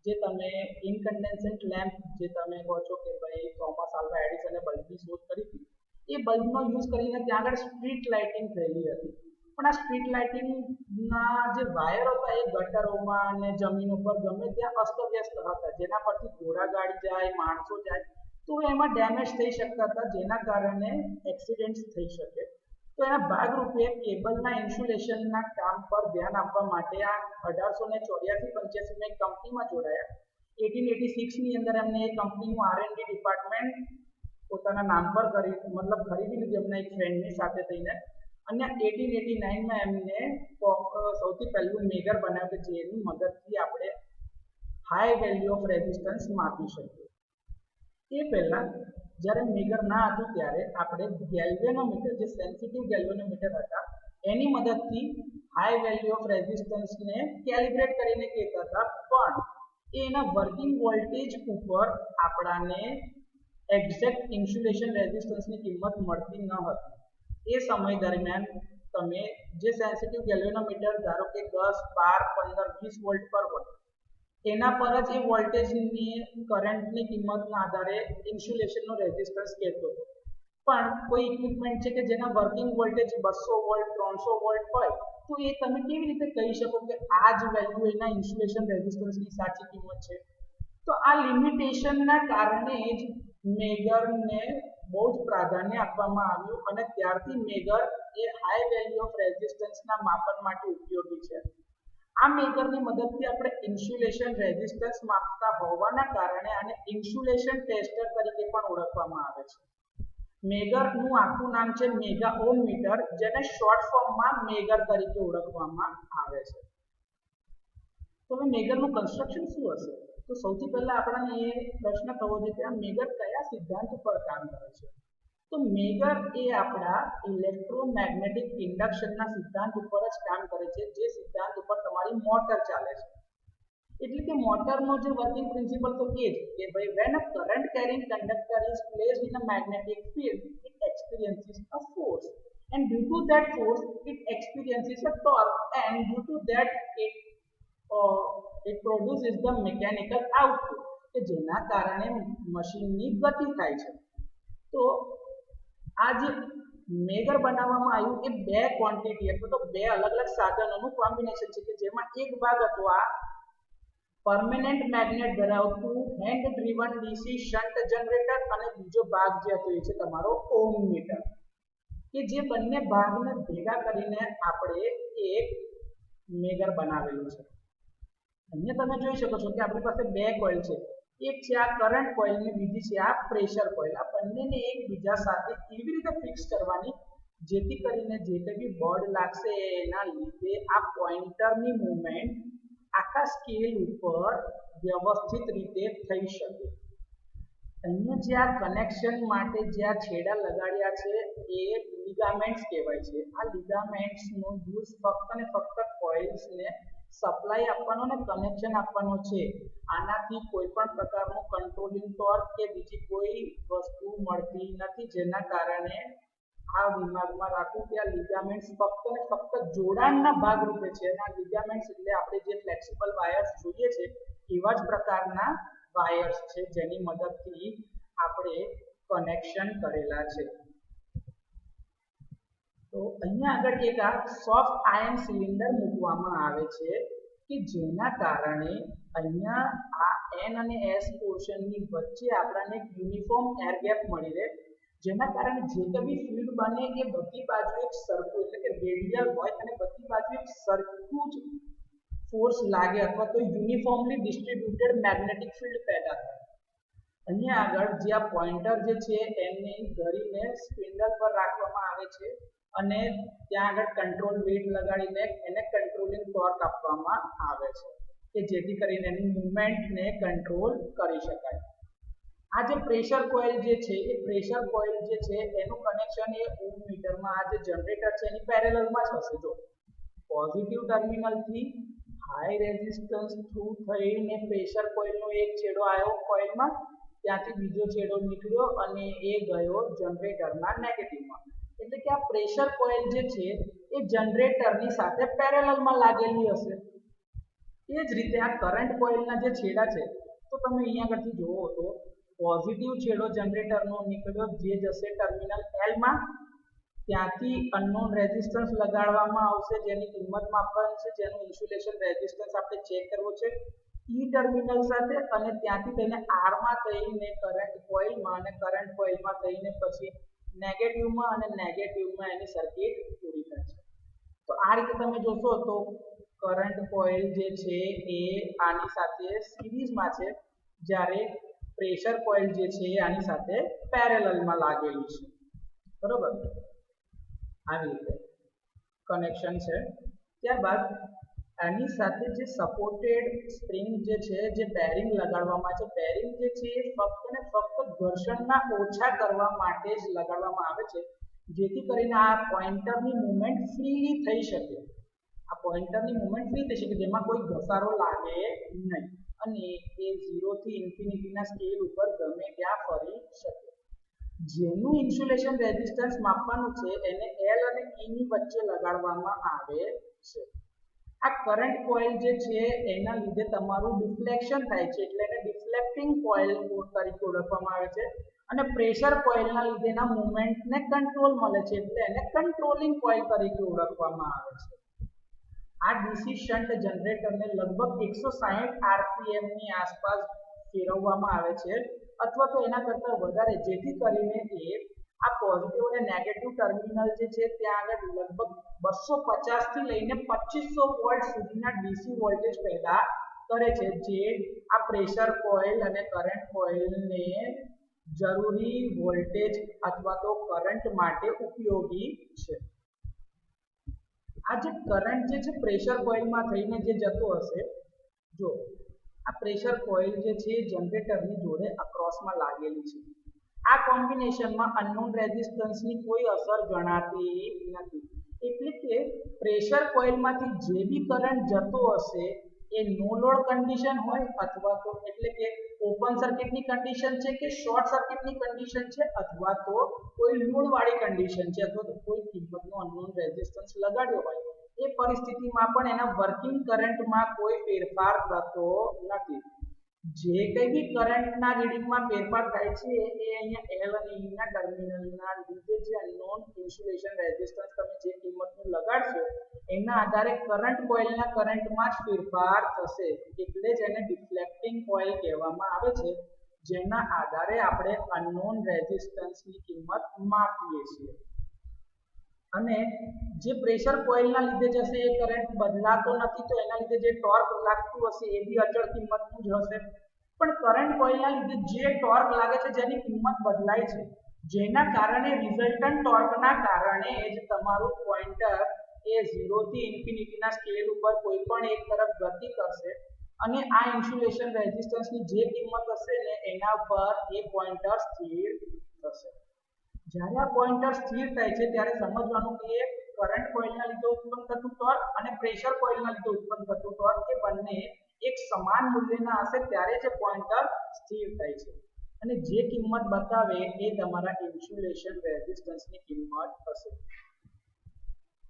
જે તમે ઇનકન્ડેન્સન્ટ લેમ્પ જે તમે કહો છો કે ભાઈ થોમસ આલ્વા એડિસને બલ્બની શોધ કરી હતી, એ બલ્બનો યુઝ કરીને ત્યાં આગળ સ્ટ્રીટ લાઇટિંગ થયેલી હતી. પણ આ સ્ટ્રીટ લાઇટિંગના જે વાયર હતા એ ગટરોમાં અને જમીન ઉપર ગમે ત્યાં અસ્તવ્યસ્ત હતા, જેના પરથી ઘોડાગાડી જાય, માણસો જાય તો એમાં ડેમેજ થઈ શકતા હતા, જેના કારણે એક્સિડન્ટ્સ થઈ શકે. તો એના ભાગરૂપે કેબલના ઇન્સ્યુલેશનના કામ પર ધ્યાન આપવા માટે આ 1884-85માં એક કંપનીમાં જોડાયા. 1886ની અંદર એમને એ કંપનીનું R&D ડિપાર્ટમેન્ટ પોતાના નામ પર ખરીદી લીધું એમના એક ફ્રેન્ડની સાથે થઈને, અને 1889માં એમને સૌથી પહેલું મેગર બનાવ્યું કે જેની મદદથી આપણે હાઈ વેલ્યુ ઓફ રેઝિસ્ટન્સ માપી શકીએ. એ પહેલાં જ્યારે મેગર ના હતું ત્યારે આપણે ગેલ્વેનોમીટર, જે સેન્સિટિવ ગેલ્વેનોમીટર હતા, એની મદદથી હાઈ વેલ્યુ ઓફ રેઝિસ્ટન્સને કેલિબ્રેટ કરીને કહેતા હતા, પણ એના વર્કિંગ વોલ્ટેજ ઉપર આપણાને એક્ઝેક્ટ ઇન્સ્યુલેશન રેઝિસ્ટન્સની કિંમત મળતી ન હતી. એ સમય દરમિયાન તમે જે સેન્સિટિવ ગેલ્વેનોમીટર ધારો કે 10, 12, 15, 20 વોલ્ટ પર હોય એના પર જ એ વોલ્ટેજની કરંટની કિંમતના આધારે ઇન્સ્યુલેશનનો રેઝિસ્ટન્સ કહેતો હતો. પણ કોઈ ઇક્વિપમેન્ટ છે કે જેના વર્કિંગ વોલ્ટેજ 200 વોલ્ટ 300 વોલ્ટ હોય તો એ તમે કેવી રીતે કહી શકો કે આ જ વેલ્યુ એના ઇન્સ્યુલેશન રેઝિસ્ટન્સની સાચી કિંમત છે? તો આ લિમિટેશનના કારણે જ મેગરને બહુ જ પ્રાધાન્ય આપવામાં આવ્યું અને ત્યારથી megger A high value of રેઝિસ્ટન્સના માપન માટે ઉપયોગી છે. આ મેગરની મદદથી આપણે ઇન્સ્યુલેશન રેઝિસ્ટન્સ માપતા હોવાના કારણે આને ઇન્સ્યુલેશન ટેસ્ટર તરીકે પણ ઓળખવામાં આવે છે. મેગરનું આખું નામ છે મેગા ઓહ્મ મીટર, જેને શોર્ટ ફોર્મમાં મેગર તરીકે ઓળખવામાં આવે છે. તો હવે મેગરનું કન્સ્ટ્રક્શન શું હશે? તો સૌથી પહેલા આપણને એ પ્રશ્ન થવો જોઈએ કે આ મેગર કયા સિદ્ધાંત પર કામ કરે છે? તો મેગર એ આપણા ઇલેક્ટ્રોમેગ્નેટિક ઇન્ડક્શનના સિદ્ધાંત ઉપર જ કામ કરે છે, જે સિદ્ધાંત ઉપર તમારી મોટર ચાલે છે. એટલે કે મોટરનો જે વર્કિંગ પ્રિન્સિપલ તો એ જ કે ભાઈ when a current carrying conductor is placed in a magnetic field, it experiences a force, and due to that force it experiences a torque, and due to that it produces the mechanical output, કે જેના કારણે મશીનની ગતિ થાય છે. તો આ જે મેગર બનાવવામાં આવ્યું એ બે ક્વોન્ટિટી અથવા તો બે અલગ અલગ સાધનોનું કોમ્બિનેશન છે, કે જેમાં એક ભાગ હતો આ પરમેનન્ટ મેગ્નેટ ધરાવતું hand driven DC shunt generator, અને બીજો ભાગ જે હતો એ છે તમારો ઓહ્મ મીટર, કે જે બંને ભાગને ભેગા કરીને આપણે એક મેગર બનાવેલું છે. અહીંયા તમે જોઈ શકો છો કે આપણી પાસે બે કોઇલ છે. એક છે આ કરંટ કોઇલ ને બીજી છે આ પ્રેશર કોઇલ. આ બંનેને એકબીજા સાથે એવી રીતે ફિક્સ કરવાની જેથી કરીને જે કંઈ બી બળ લાગશે એના લીધે આ પોઇન્ટરની મૂવમેન્ટ આખા સ્કેલ ઉપર વ્યવસ્થિત રીતે થઈ શકે. અહીંયા જે આ કનેક્શન માટે જે આ છેડા લગાડ્યા છે એ લિગામેન્ટ્સ કહેવાય છે. આ લિગામેન્ટ્સનો યુઝ ફક્ત ને ફક્ત કોઇલ્સને સપ્લાય આપવાનો ને કનેક્શન આપવાનો છે. આનાથી કોઈ પણ પ્રકારનું કંટ્રોલિંગ ટોર્ક કે બીજી કોઈ વસ્તુ મળતી નથી, જેના કારણે આ દિમાગમાં રાખવું કે આ લિગામેન્ટ્સ ફક્ત ને ફક્ત જોડાણના ભાગરૂપે છે. અને આ લિગામેન્ટ્સ એટલે આપણે જે ફ્લેક્સિબલ વાયર્સ જોઈએ છે એવા જ પ્રકારના વાયર્સ છે જેની મદદથી આપણે કનેક્શન કરેલા છે. તો અહીંયા આગળ એક આ સોફ્ટ આયર્ન સિલિન્ડર મૂકવામાં આવે છે કે જેના કારણે અહીંયા આ N અને S પોર્શનની વચ્ચે આપણને એક યુનિફોર્મ એર ગેપ મળી રહે, જેના કારણે જે કઈ ફિલ્ડ બને એ બધી બાજુ એક સરખું એટલે કે રેડિયલ હોય અને બધી બાજુ એક સરખું જ ફોર્સ લાગે અથવા તો યુનિફોર્મલી ડિસ્ટ્રીબ્યુટેડ મેગ્નેટિક ફિલ્ડ પેદા થાય. અહીંયા આગળ જે આ પોઇન્ટર જે છે એને ધરીને સ્પિન્ડલ પર રાખવામાં આવે છે અને ત્યાં આગળ કંટ્રોલ વેટ લગાડીને એને કંટ્રોલિંગ ટોર્ક આપવામાં આવે છે કે જેથી કરીને એની મૂવમેન્ટને કંટ્રોલ કરી શકાય. આ જે પ્રેશર કોઇલ જે છે એ પ્રેશર કોઇલ જે છે એનું કનેક્શન એ ઓહમ મીટરમાં આ જે જનરેટર છે એની પેરેલલમાં જ હશે. જો પોઝિટિવ ટર્મિનલથી હાઈ રેઝિસ્ટન્સ થ્રુ થઈને પ્રેશર કોઇલનો એક છેડો આવ્યો કોઇલમાં, ત્યાંથી બીજો છેડો નીકળ્યો અને એ ગયો જનરેટરના નેગેટિવમાં. એટલે કે આ પ્રેશર કોઇલ જે છે એ જનરેટરની સાથે પેરેલલમાં લાગેલી હશે. એ જ રીતે આ કરંટ કોઇલના જે છેડા છે તો તમે અહીંયા આગળથી જુઓ તો પોઝિટિવ છેડો જનરેટરનો નીકળ્યો જે જશે ટર્મિનલ L માં, ત્યાંથી અનનોન રેઝિસ્ટન્સ લગાડવામાં આવશે જેની કિંમત માપવાની છે, જેનું ઇન્સ્યુલેશન રેઝિસ્ટન્સ આપણે ચેક કરવો છે E ટર્મિનલ સાથે, અને ત્યાંથી તેને R માં થઈને કરંટ કોઇલમાં અને કરંટ કોઇલમાં થઈને પછી નેગેટિવમાં અને નેગેટિવમાં એની સર્કિટ પૂરી થાય છે. તો આ રીતે તમે જોશો તો કરંટ કોઇલ જે છે એ આની સાથે સિરીઝમાં છે, જ્યારે પ્રેશર કોઇલ જે છે આની સાથે પેરેલલમાં લાગેલી છે. બરોબર, આવી રીતે કનેક્શન છે. ત્યારબાદ આની સાથે જે સપોર્ટેડ સ્પ્રિંગ જે છે જે બેરિંગ લગાડવામાં છે, બેરિંગ જે છે એ ફક્ત ને ફક્ત ઘર્ષણના ઓછા કરવા માટે જ લગાડવામાં આવે છે, જેથી કરીને આ પોઇન્ટરની મૂવમેન્ટ ફ્રીલી થઈ શકે. આ પોઇન્ટરની મૂવમેન્ટ ફ્રી થઈ શકે જેમાં કોઈ ઘસારો લાગે નહીં અને એ 0 થી ઇન્ફિનિટીના સ્કેલ ઉપર ગમે ત્યાં ફરી શકે. જેનું ઇન્સ્યુલેશન રેઝિસ્ટન્સ માપવાનું છે એને L અને E ની વચ્ચે લગાડવામાં આવે છે. આ કરંટ કોઇલ જે છે એના લીધે તમારું ડિફ્લેક્શન થાય છે એટલે એને ડિફ્લેક્ટિંગ કોઇલ તરીકે ઓળખવામાં આવે છે, અને પ્રેશર કોઇલના લીધેના મૂવમેન્ટને કંટ્રોલ મળે છે એટલે એને કંટ્રોલિંગ કોઇલ તરીકે ઓળખવામાં આવે છે. આ ડીસી શન્ટ જનરેટરને લગભગ 160 RPM ની આસપાસ ફેરવવામાં આવે છે અથવા તો એના કરતાં વધારે, જેથી કરીને એ આ પોઝિટિવ અને નેગેટિવ ટર્મિનલ જે છે ત્યાં આગળ લગભગ 250 થી લઈને 2500 વોલ્ટ સુધીના ડીસી વોલ્ટેજ પેદા કરે છે, જે આ પ્રેશર કોઇલ અને કરંટ કોઇલને જરૂરી વોલ્ટેજ અથવા તો કરંટ માટે ઉપયોગી છે. આ જે કરંટ જે છે પ્રેશર કોઇલમાં થઈને જે જતો હશે, જો આ પ્રેશર કોઇલ જે છે જનરેટરની જોડે અક્રોસમાં લાગેલી છે. આ કોમ્બિનેશનમાં અનનોન રેઝિસ્ટન્સની કોઈ અસર જણાતી નથી, એટલે કે પ્રેશર કોઇલમાંથી જે બી કરંટ જતો હશે એ નો લોડ કન્ડિશન હોય અથવા તો એટલે કે ઓપન સર્કિટની કન્ડિશન છે કે શોર્ટ સર્કિટની કન્ડિશન છે અથવા તો કોઈ લોડ વાળી કન્ડિશન છે અથવા તો કોઈ કિંમતનો અનનોન રેઝિસ્ટન્સ લગાડ્યો હોય, એ પરિસ્થિતિમાં પણ એના વર્કિંગ કરંટમાં કોઈ ફેરફાર થતો નથી. જે કંઈ બી કરંટના રીડિંગમાં ફેરફાર થાય છે એ અહીંયા L અને E ના ટર્મિનલના લીધે જે અનનોન ઇન્સ્યુલેશન રેઝિસ્ટન્સ તમે જે કિંમતનું લગાડશો એના આધારે કરંટ કોઇલના કરંટમાં જ ફેરફાર થશે, એટલે જ એને ડિફ્લેક્ટિંગ કોઇલ કહેવામાં આવે છે, જેના આધારે આપણે અનનોન રેઝિસ્ટન્સની કિંમત માપીએ છીએ. અને જે પ્રેશર કોઇલના લીધે જશે એ કરંટ બદલાતો નથી, તો એના લીધે જે ટોર્ક લાગતું હશે એ બી અચળ કિંમતનું જ હશે. પણ કરંટ કોઇલના લીધે જે ટોર્ક લાગે છે જેની કિંમત બદલાય છે, જેના કારણે રિઝલ્ટન્ટ ટોર્કના કારણે જ તમારું પોઇન્ટર એ 0 થી ઇન્ફિનિટીના સ્કેલ ઉપર કોઈ પણ એક તરફ ગતિ કરશે અને આ ઇન્સ્યુલેશન રેઝિસ્ટન્સની જે કિંમત હશે ને એના પર એ પોઇન્ટર સ્થિર થશે. જ્યારે આ પોઇન્ટર સ્થિર થાય છે ત્યારે સમજવાનું કે કરંટ કોઇલના લીધે ઉત્પન્ન થતું ટોર્ક અને પ્રેશર કોઇલના લીધે ઉત્પન્ન થતું ટોર્ક એ બંને એક સમાન મૂલ્યના હશે ત્યારે જ પોઇન્ટર સ્થિર થાય છે અને જે કિંમત બતાવે એ તમારા ઇન્સ્યુલેશન રેઝિસ્ટન્સની કિંમત હશે.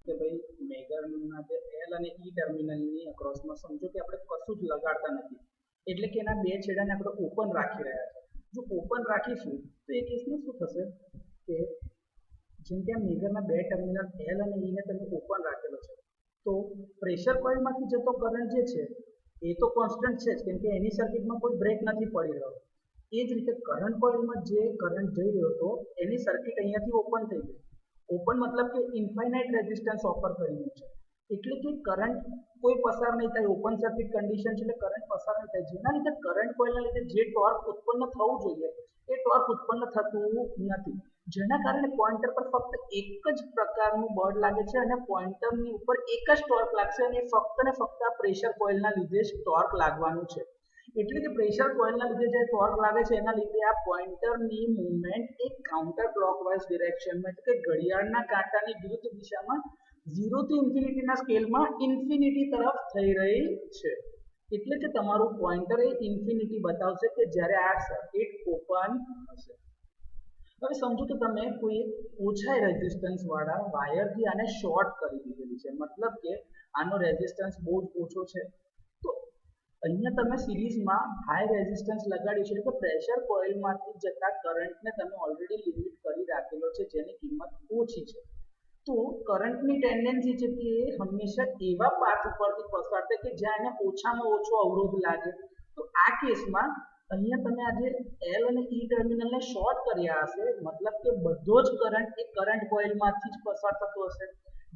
કે ભાઈ મેગરના જે એલ અને ઈ ટર્મિનલની અક્રોસમાં સમજો કે આપણે કશું જ લગાડતા નથી, એટલે કે એના બે છેડાને આપણે ઓપન રાખી રહ્યા છે. જો ઓપન રાખીશું તો એ કેસમાં શું થશે કે જેમ કે આ મેગરના બે ટર્મિનલ એલ અને ઈ ને તમે ઓપન રાખેલો છે તો પ્રેશર કોઇલમાંથી જતો કરંટ જે છે એ તો કોન્સ્ટન્ટ છે જ, કેમ કે એની સર્કિટમાં કોઈ બ્રેક નથી પડી રહ્યો. એ જ રીતે કરંટ કોઇલમાં જે કરંટ જઈ રહ્યો હતો એની સર્કિટ અહીંયાથી ઓપન થઈ ગઈ. ઓપન મતલબ કે ઇન્ફાઇનાઇટ રેઝિસ્ટન્સ ઓફર કર્યું છે, એટલે કે કરંટ કોઈ પસાર નહીં થાય. ઓપન સર્કિટ કન્ડિશન છે એટલે કરંટ પસાર નહીં થાય, જેના લીધે કરંટ કોઇલના લીધે જે ટોર્ક ઉત્પન્ન થવું જોઈએ એ ટોર્ક ઉત્પન્ન થતું નથી, જેના કારણે પોઇન્ટર પર ફક્ત એક જ પ્રકારનું બળ લાગે છે અને પોઇન્ટરની ઉપર એક જ ટોર્ક લાગશે અને ફક્ત ને ફક્ત આ પ્રેશર કોઇલના લીધે જ ટોર્ક લાગવાનું છે. એટલે કે પ્રેશર કોઇલના લીધે જે ટોર્ક લાગે છે એના લીધે આ પોઇન્ટરની મૂવમેન્ટ એક કાઉન્ટર ક્લોકવાઇઝ ડિરેક્શનમાં, એટલે કે ઘડિયાળના કાંટાની વિરુદ્ધ દિશામાં 0 થી ઇન્ફિનિટીના સ્કેલમાં ઇન્ફિનિટી તરફ થઈ રહી છે. એટલે કે તમારું પોઇન્ટર એ ઇન્ફિનિટી બતાવશે કે જ્યારે આ સર્કિટ ઓપન હશે. હવે સમજો કે તમે કોઈ ઓછા રેઝિસ્ટન્સ વાળા વાયરથી આને શોર્ટ કરી દીધેલી છે, મતલબ કે આનો રેઝિસ્ટન્સ બહુ જ ઓછો છે, તો અહીંયા તમે સિરીઝમાં હાઈ રેઝિસ્ટન્સ લગાડ્યું છે, એટલે કે પ્રેશર કોઇલમાંથી જતા કરંટને તમે ઓલરેડી લિમિટ કરી રાખેલો છે જેની કિંમત ઓછી છે. તો કરંટની ટેન્ડન્સી છે કે હંમેશા એવા પાથ ઉપરથી પસાર થાય કે જ્યાં એને ઓછામાં ઓછો અવરોધ લાગે. તો આ કેસમાં અહીંયા તમે આજે એલ અને ઈ ટર્મિનલને શોર્ટ કર્યા હશે, મતલબ કે બધો જ કરંટ એ કરંટ કોઇલમાંથી જ પસાર થતો હશે,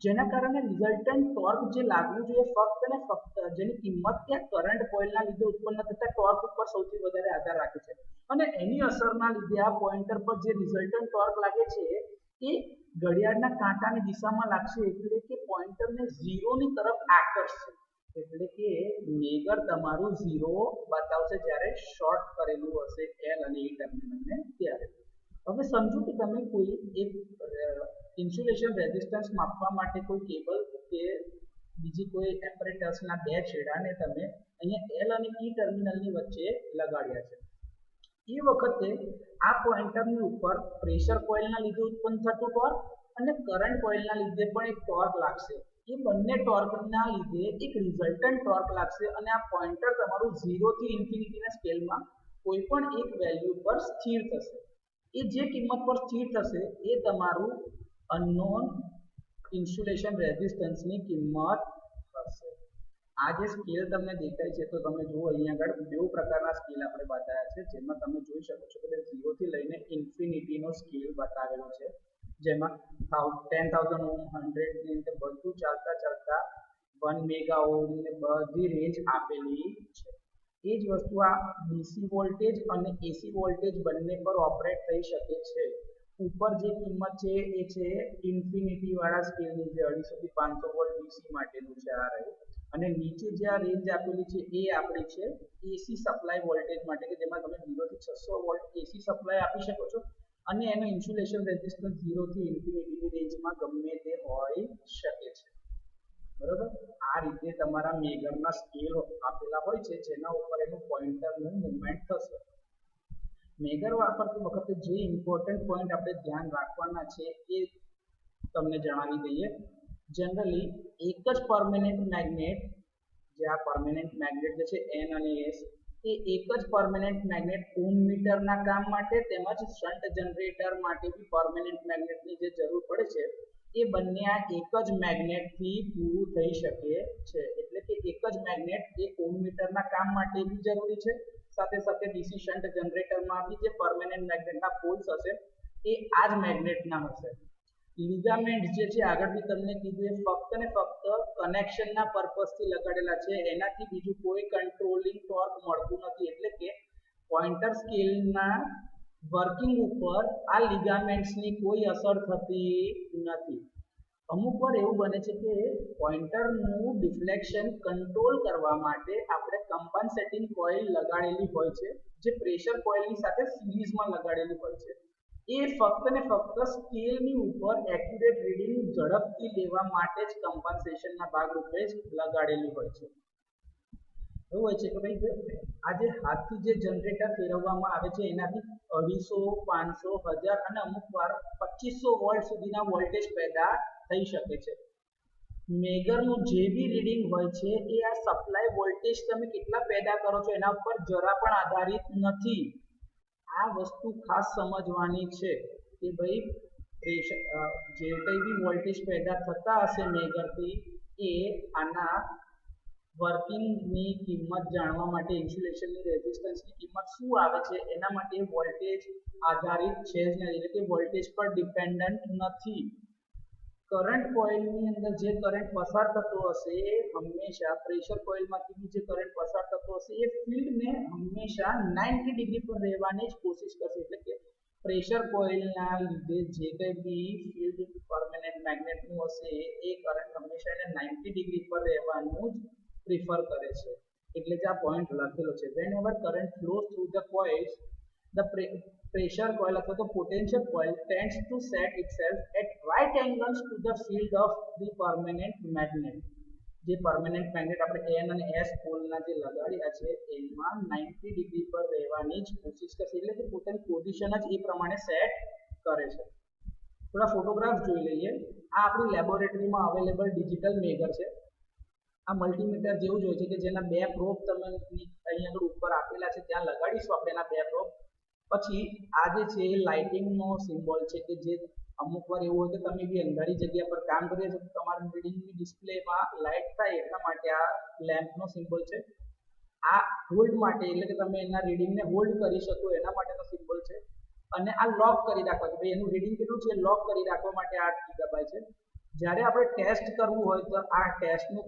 જેના કારણે રિઝલ્ટન્ટ ટોર્ક જે લાગવું જોઈએ ફક્ત ને ફક્ત જેની કિંમત ત્યાં કરંટ કોઇલના લીધે ઉત્પન્ન થતા ટોર્ક ઉપર સૌથી વધારે આધાર રાખે છે અને એની અસરના લીધે આ પોઇન્ટર પર જે રિઝલ્ટન્ટ ટોર્ક લાગે છે એ ઘડિયાળના કાંટાની દિશામાં લાગશે, એટલે કે પોઇન્ટરને 0 ની તરફ આકર્ષશે. એટલે કે મેગર તમારું 0 બતાવશે જ્યારે શોર્ટ કરેલું હશે એલ અને ઈ ટર્મિનલને ત્યારે. હવે સમજો કે તમે કોઈ એક ઇન્સ્યુલેશન રેઝિસ્ટન્સ માપવા માટે કોઈ કેબલ કે બીજી કોઈ એપરેટસના બે છેડાને તમે અહીંયા એલ અને ઈ ટર્મિનલની વચ્ચે લગાડ્યા છે. એ વખતે આ પોઇન્ટરની ઉપર પ્રેશર કોઇલના લીધે ઉત્પન્ન થતું ટોર્ક અને કરંટ કોઇલના લીધે પણ એક ટોર્ક લાગશે. એ બંને ટોર્કના લીધે એક રિઝલ્ટન્ટ ટોર્ક લાગશે અને આ પોઇન્ટર તમારું 0 થી ઇન્ફિનિટીના સ્કેલમાં કોઈ પણ એક વેલ્યુ પર સ્થિર થશે. એ જે કિંમત પર સ્થિર થશે એ તમારું અનનોન ઇન્સ્યુલેશન રેઝિસ્ટન્સની કિંમત હશે. આ જે સ્કેલ તમને દેખાય છે તો તમે જુઓ અહીંયા આગળ બે પ્રકારના સ્કેલ આપણે બતાવ્યા છે, જેમાં તમે જોઈ શકો છો કે 0 થી લઈને ઇન્ફિનિટીનો સ્કેલ બતાવેલો છે, જેમાં 10,000 ઓમ 100 ની અંદર બધું ચાલતા 1 મેગા ઓમ ને બધી રેન્જ આપેલી છે. એ જ વસ્તુ આ ડીસી વોલ્ટેજ અને એસી વોલ્ટેજ બંને પર ઓપરેટ થઈ શકે છે. ઉપર જે કિંમત છે એ છે ઇન્ફિનિટી વાળા સ્કેલની, જે 250 થી 500 વોલ્ટ ડીસી માટેનું છે આ રહ્યું, અને નીચે જે આ રેન્જ આપેલી છે એ આપણી છે એસી સપ્લાય વોલ્ટેજ માટે, કે જેમાં તમે 0 થી 600 વોલ્ટ એસી સપ્લાય આપી શકો છો અને એનો ઇન્સ્યુલેશન રેઝિસ્ટન્સ 0 થી ઇન્ફિનિટીની રેન્જમાં ગમે તે હોઈ શકે છે. બરોબર, આ રીતે તમારા મેગરના સ્કેલ આપેલા હોય છે જેના ઉપર એનું પોઇન્ટરનું મૂવમેન્ટ થશે. મેગર વાપરતી વખતે જે ઇમ્પોર્ટન્ટ પોઈન્ટ આપણે ધ્યાન રાખવાના છે એ તમને જણાવી દઈએ. જનરલી એક જ પરમેનન્ટ મેગ્નેટ, જે આ પરમેનન્ટ મેગ્નેટ જે છે એન અને એસ, એ એક જ પરમેનન્ટ મેગ્નેટ ઓમ મીટરના કામ માટે તેમજ શન્ટ જનરેટર માટે બી પરમેનન્ટ મેગ્નેટની જે જરૂર પડે છે એ બંને આ એક જ મેગ્નેટથી પૂરું થઈ શકે છે. એટલે કે એક જ મેગ્નેટ એ ઓમ મીટરના કામ માટે બી જરૂરી છે, સાથે સાથે ડીસી શન્ટ જનરેટરમાં બી જે પરમેનન્ટ મેગ્નેટના પોલ્સ હશે એ આ જ મેગ્નેટના હશે. લિગામેન્ટ જે છે આગળ બી તમને કીધું એ ફક્ત ને ફક્ત કનેક્શનના પર્પસથી લગાડેલા છે, એનાથી બીજું કોઈ કંટ્રોલિંગ ટોર્ક મળતું નથી. એટલે કે પોઇન્ટર સ્કેલના વર્કિંગ ઉપર આ લિગામેન્ટ્સની કોઈ અસર થતી નથી. અમુક વાર એવું બને છે કે પોઇન્ટરનું ડિફ્લેક્શન કંટ્રોલ કરવા માટે આપણે કમ્પન્સેટિંગ કોઇલ લગાડેલી હોય છે, જે પ્રેશર કોઇલની સાથે સિરીઝમાં લગાડેલી હોય છે. એ ફક્ત ને ફક્ત સ્કેલની ઉપર એક્યુરેટ રીડિંગ ઝડપથી લેવા માટે જ કમ્પન્સેશનના ભાગરૂપે જ લગાડેલી હોય છે. એવું હોય છે કે ભાઈ આ જે હાથથી જે જનરેટર ફેરવવામાં આવે છે એનાથી 250, 500, 1000 અને અમુક વાર 2500 વોલ્ટ સુધીના વોલ્ટેજ પેદા થઈ શકે છે. મેગરનું જે બી રીડિંગ હોય છે એ આ સપ્લાય વોલ્ટેજ તમે કેટલા પેદા કરો છો એના ઉપર જરા પણ આધારિત નથી. આ વસ્તુ ખાસ સમજવાની છે કે ભાઈ પ્રેશર જે કંઈ બી વોલ્ટેજ પેદા થતા હશે મેગરથી એ આના વર્કિંગની કિંમત જાણવા માટે ઇન્સ્યુલેશનની રેઝિસ્ટન્સની કિંમત શું આવે છે એના માટે વોલ્ટેજ આધારિત છે જ નહીં, એટલે કે વોલ્ટેજ પર ડિપેન્ડન્ટ નથી. કરંટ કોઇલની અંદર જે કરંટ પસાર થતો હશે એ હંમેશા પ્રેશર કોઇલમાંથી જે કરંટ પસાર થતો હશે એ ફિલ્ડને હંમેશા 90 ડિગ્રી પર રહેવાની જ કોશિશ કરશે. એટલે કે પ્રેશર કોઇલના લીધે જે કંઈ બી ફિલ્ડ પરમેનન્ટ મેગ્નેટનું હશે એ કરંટ હંમેશા એને 90 ડિગ્રી પર રહેવાનું જ પ્રિફર કરે છે. એટલે જ આ પોઈન્ટ લખેલો છે. whenever current flows through the coils, the pressure coil અથવા તો potential coil tends to set itself at right angles to the field of the permanent magnet. જે પરમેનન્ટ મેગ્નેટ આપણે N અને S પોલના જે લગાડ્યા છે એમાં 90 ડિગ્રી પર રહેવાની જ કોશિશ કરશે, એટલે કે પોતાની પોઝિશન જ એ પ્રમાણે સેટ કરે છે. થોડા ફોટોગ્રાફ જોઈ લઈએ. આ આપણી લેબોરેટરીમાં અવેલેબલ ડિજિટલ મેગર છે. આ મલ્ટીમીટર જેવું જ હોય છે કે જેના બે પ્રોબ તમે અહીંયા આગળ ઉપર આપેલા છે ત્યાં લગાડીશું આપણે એના બે પ્રોબ. પછી આ જે છે એ લાઇટિંગનો સિમ્બોલ છે કે જે અમુક વાર એવું હોય કે તમે બી અંધારી જગ્યા પર કામ કરીએ છો તો તમારા રીડિંગની ડિસ્પ્લેમાં લાઇટ થાય એટલા માટે આ લેમ્પનો સિમ્બોલ છે. આ હોલ્ડ માટે એટલે કે તમે એના રીડિંગને હોલ્ડ કરી શકો એના માટેનો સિમ્બોલ છે. અને આ લોક કરી રાખવા છે, ભાઈ એનું રીડિંગ કેટલું છે લોક કરી રાખવા માટે આ કી દબાય છે. જ્યારે આપણે ટેસ્ટ કરવું હોય તો આ ટેસ્ટનું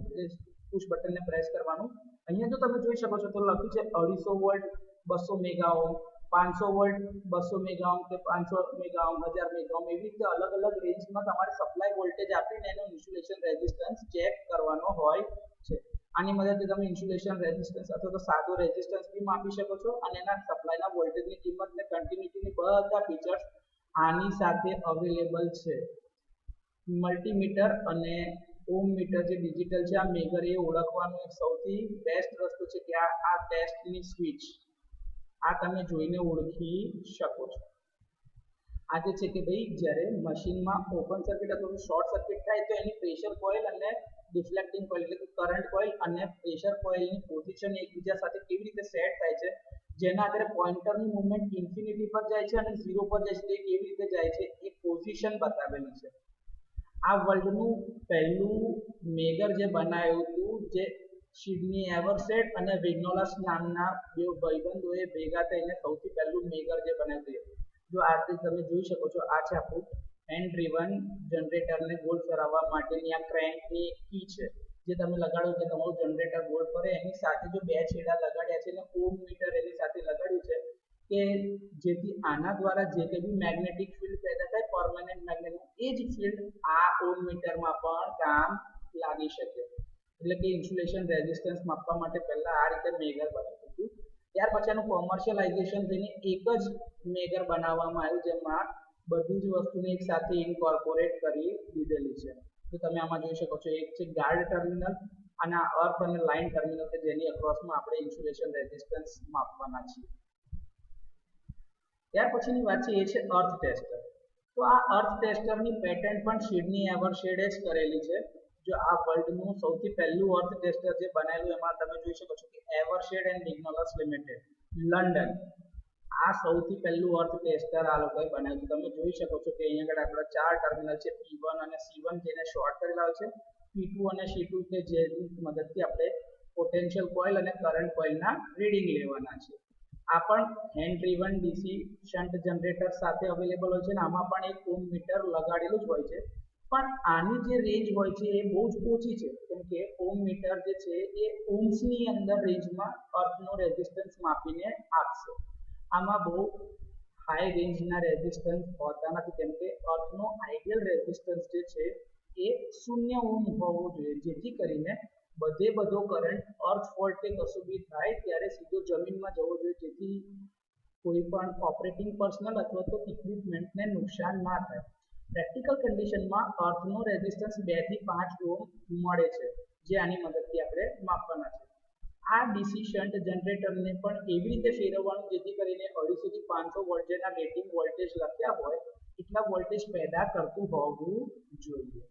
પુશ બટનને પ્રેસ કરવાનું. અહીંયા જો તમે જોઈ શકો છો તો લખ્યું છે 250 volt, 200 mega ohm, 500 volt, 200 mega ohm કે 500 મેગા ઓહ્મ, 1000 મેગા ઓહ્મ, એવી રીતે અલગ અલગ રેન્જમાં તમારે સપ્લાય વોલ્ટેજ આપીને એનો ઇન્સ્યુલેશન રેઝિસ્ટન્સ ચેક કરવાનો હોય છે. આની મદદથી તમે ઇન્સ્યુલેશન રેઝિસ્ટન્સ અથવા તો સાદો રેઝિસ્ટન્સ બી માપી શકો છો અને એના સપ્લાયના વોલ્ટેજની કિંમત ને કન્ટિન્યુટીની બધા ફીચર્સ આની સાથે અવેલેબલ છે. મલ્ટીમીટર અને ઓમ મીટર જે ડિજિટલ છે આ મેગર એ ઓળખવાનો એક સૌથી બેસ્ટ રસ્તો છે કે આ ટેસ્ટની સ્વિચ આ તમે જોઈને ઓળખી શકો છો. આ જે છે કે ભાઈ જ્યારે મશીનમાં ઓપન સર્કિટ અથવા શોર્ટ સર્કિટ થાય તો એની પ્રેશર કોઇલ અને ડિફ્લેક્ટિંગ કોઇલ એટલે કે કરંટ કોઇલ અને પ્રેશર કોઇલની પોઝિશન એકબીજા સાથે કેવી રીતે સેટ થાય છે, જેના આધારે પોઇન્ટરની મૂવમેન્ટ ઇન્ફિનિટી પર જાય છે અને 0 પર જાય છે તે કેવી રીતે જાય છે એ પોઝિશન બતાવેલી છે. આ વર્લ્ડનું પહેલું મેગર જે બનાવ્યું હતું જે સિડની એવરસેટ અને વિગ્નોલસ નામના બે ભાઈબંધોએ ભેગા થઈને સૌથી પહેલું મેગર જે બનાવ્યું હતું. જો આ તમે જોઈ શકો છો આ છે આપણું હેન્ડ ડ્રીવન જનરેટરને ગોળ ફેરવવા માટેની આ ક્રેન્કની કી છે જે તમે લગાડો કે તમારું જનરેટર ગોળ ફરે. એની સાથે જો બે છેડા લગાડ્યા છે અને ઓમ મીટર એની સાથે લગાડ્યું છે કે જેથી આના દ્વારા જે કંઈ બી મેગ્નેટિક ફિલ્ડ પેદા થાય પરમેનન્ટ મેગ્નેટનું એ જ ફિલ્ડ આ ઓમ મીટરમાં પણ કામ લાગી શકે. એટલે કે ઇન્સ્યુલેશન રેઝિસ્ટન્સ માપવા માટે પહેલા આ રીતે મેગર બનાવ્યું હતું. ત્યાર પછી આનું કોમર્શિયલાઇઝેશન થઈને એક જ મેગર બનાવવામાં આવ્યું જેમાં બધી જ વસ્તુને એક સાથે ઇન્કોર્પોરેટ કરી દીધેલી છે. તો તમે આમાં જોઈ શકો છો એક છે ગાર્ડ ટર્મિનલ અને આ અર્થ અને લાઇન ટર્મિનલ કે જેની અક્રોસમાં આપણે ઇન્સ્યુલેશન રેઝિસ્ટન્સ માપવાના છીએ. ત્યાર પછીની વાત છે એ છે અર્થ ટેસ્ટર. તો આ અર્થ ટેસ્ટરની પેટન્ટ પણ સિડની એવરશેડે જ કરેલી છે. જો આ વર્લ્ડનું સૌથી પહેલું અર્થ ટેસ્ટર જે બનાવેલું એમાં તમે જોઈ શકો છો કે એવરશેડ એન્ડ વિગ્નોલસ લિમિટેડ લંડન આ સૌથી પહેલું અર્થ ટેસ્ટર આ લોકોએ બનાવ્યું છે. તમે જોઈ શકો છો કે અહીંયા આગળ આપણા ચાર ટર્મિનલ છે P1 અને C1 જેને શોર્ટ કરેલા હોય છે, P2 અને C2 કે જેની મદદથી આપણે પોટેન્શિયલ કોઇલ અને કરંટ કોઇલના રીડિંગ લેવાના છે. આ પણ hand driven DC shunt generator સાથે અવેલેબલ હોય છે અને આમાં પણ એક ઓમ મીટર લગાડેલું જ હોય છે. પણ આની જે રેન્જ હોય છે એ બહુ જ ઓછી છે કેમ કે ઓમ મીટર જે છે એ ઓમ્સની અંદર રેન્જમાં અર્થનો રેઝિસ્ટન્સ માપીને આપશે. આમાં બહુ હાઈ રેન્જના રેઝિસ્ટન્સ હોતા નથી, કેમ કે અર્થનો આઈડિયલ રેઝિસ્ટન્સ જે છે એ 0 ઓહ્મ હોવો જોઈએ, જેથી કરીને બધો કરંટ અર્થ ફોલ્ટ કે કશું બી થાય ત્યારે સીધો જમીનમાં જવો જોઈએ, જેથી કોઈ પણ ઓપરેટિંગ પર્સનલ અથવા તો ઇક્વિપમેન્ટને નુકસાન ના થાય. પ્રેક્ટિકલ કન્ડિશનમાં અર્થનો રેઝિસ્ટન્સ 2 થી 5 ઓહ્મ મળે છે, જે આની મદદથી આપણે માપવાના છે. આ ડીસી શન્ટ જનરેટરને પણ એવી રીતે ફેરવવાનું જેથી કરીને 250 થી 500 વોલ્ટ જેના રેટિંગ વોલ્ટેજ લખ્યા હોય એટલા વોલ્ટેજ પેદા કરતું હોવું જોઈએ.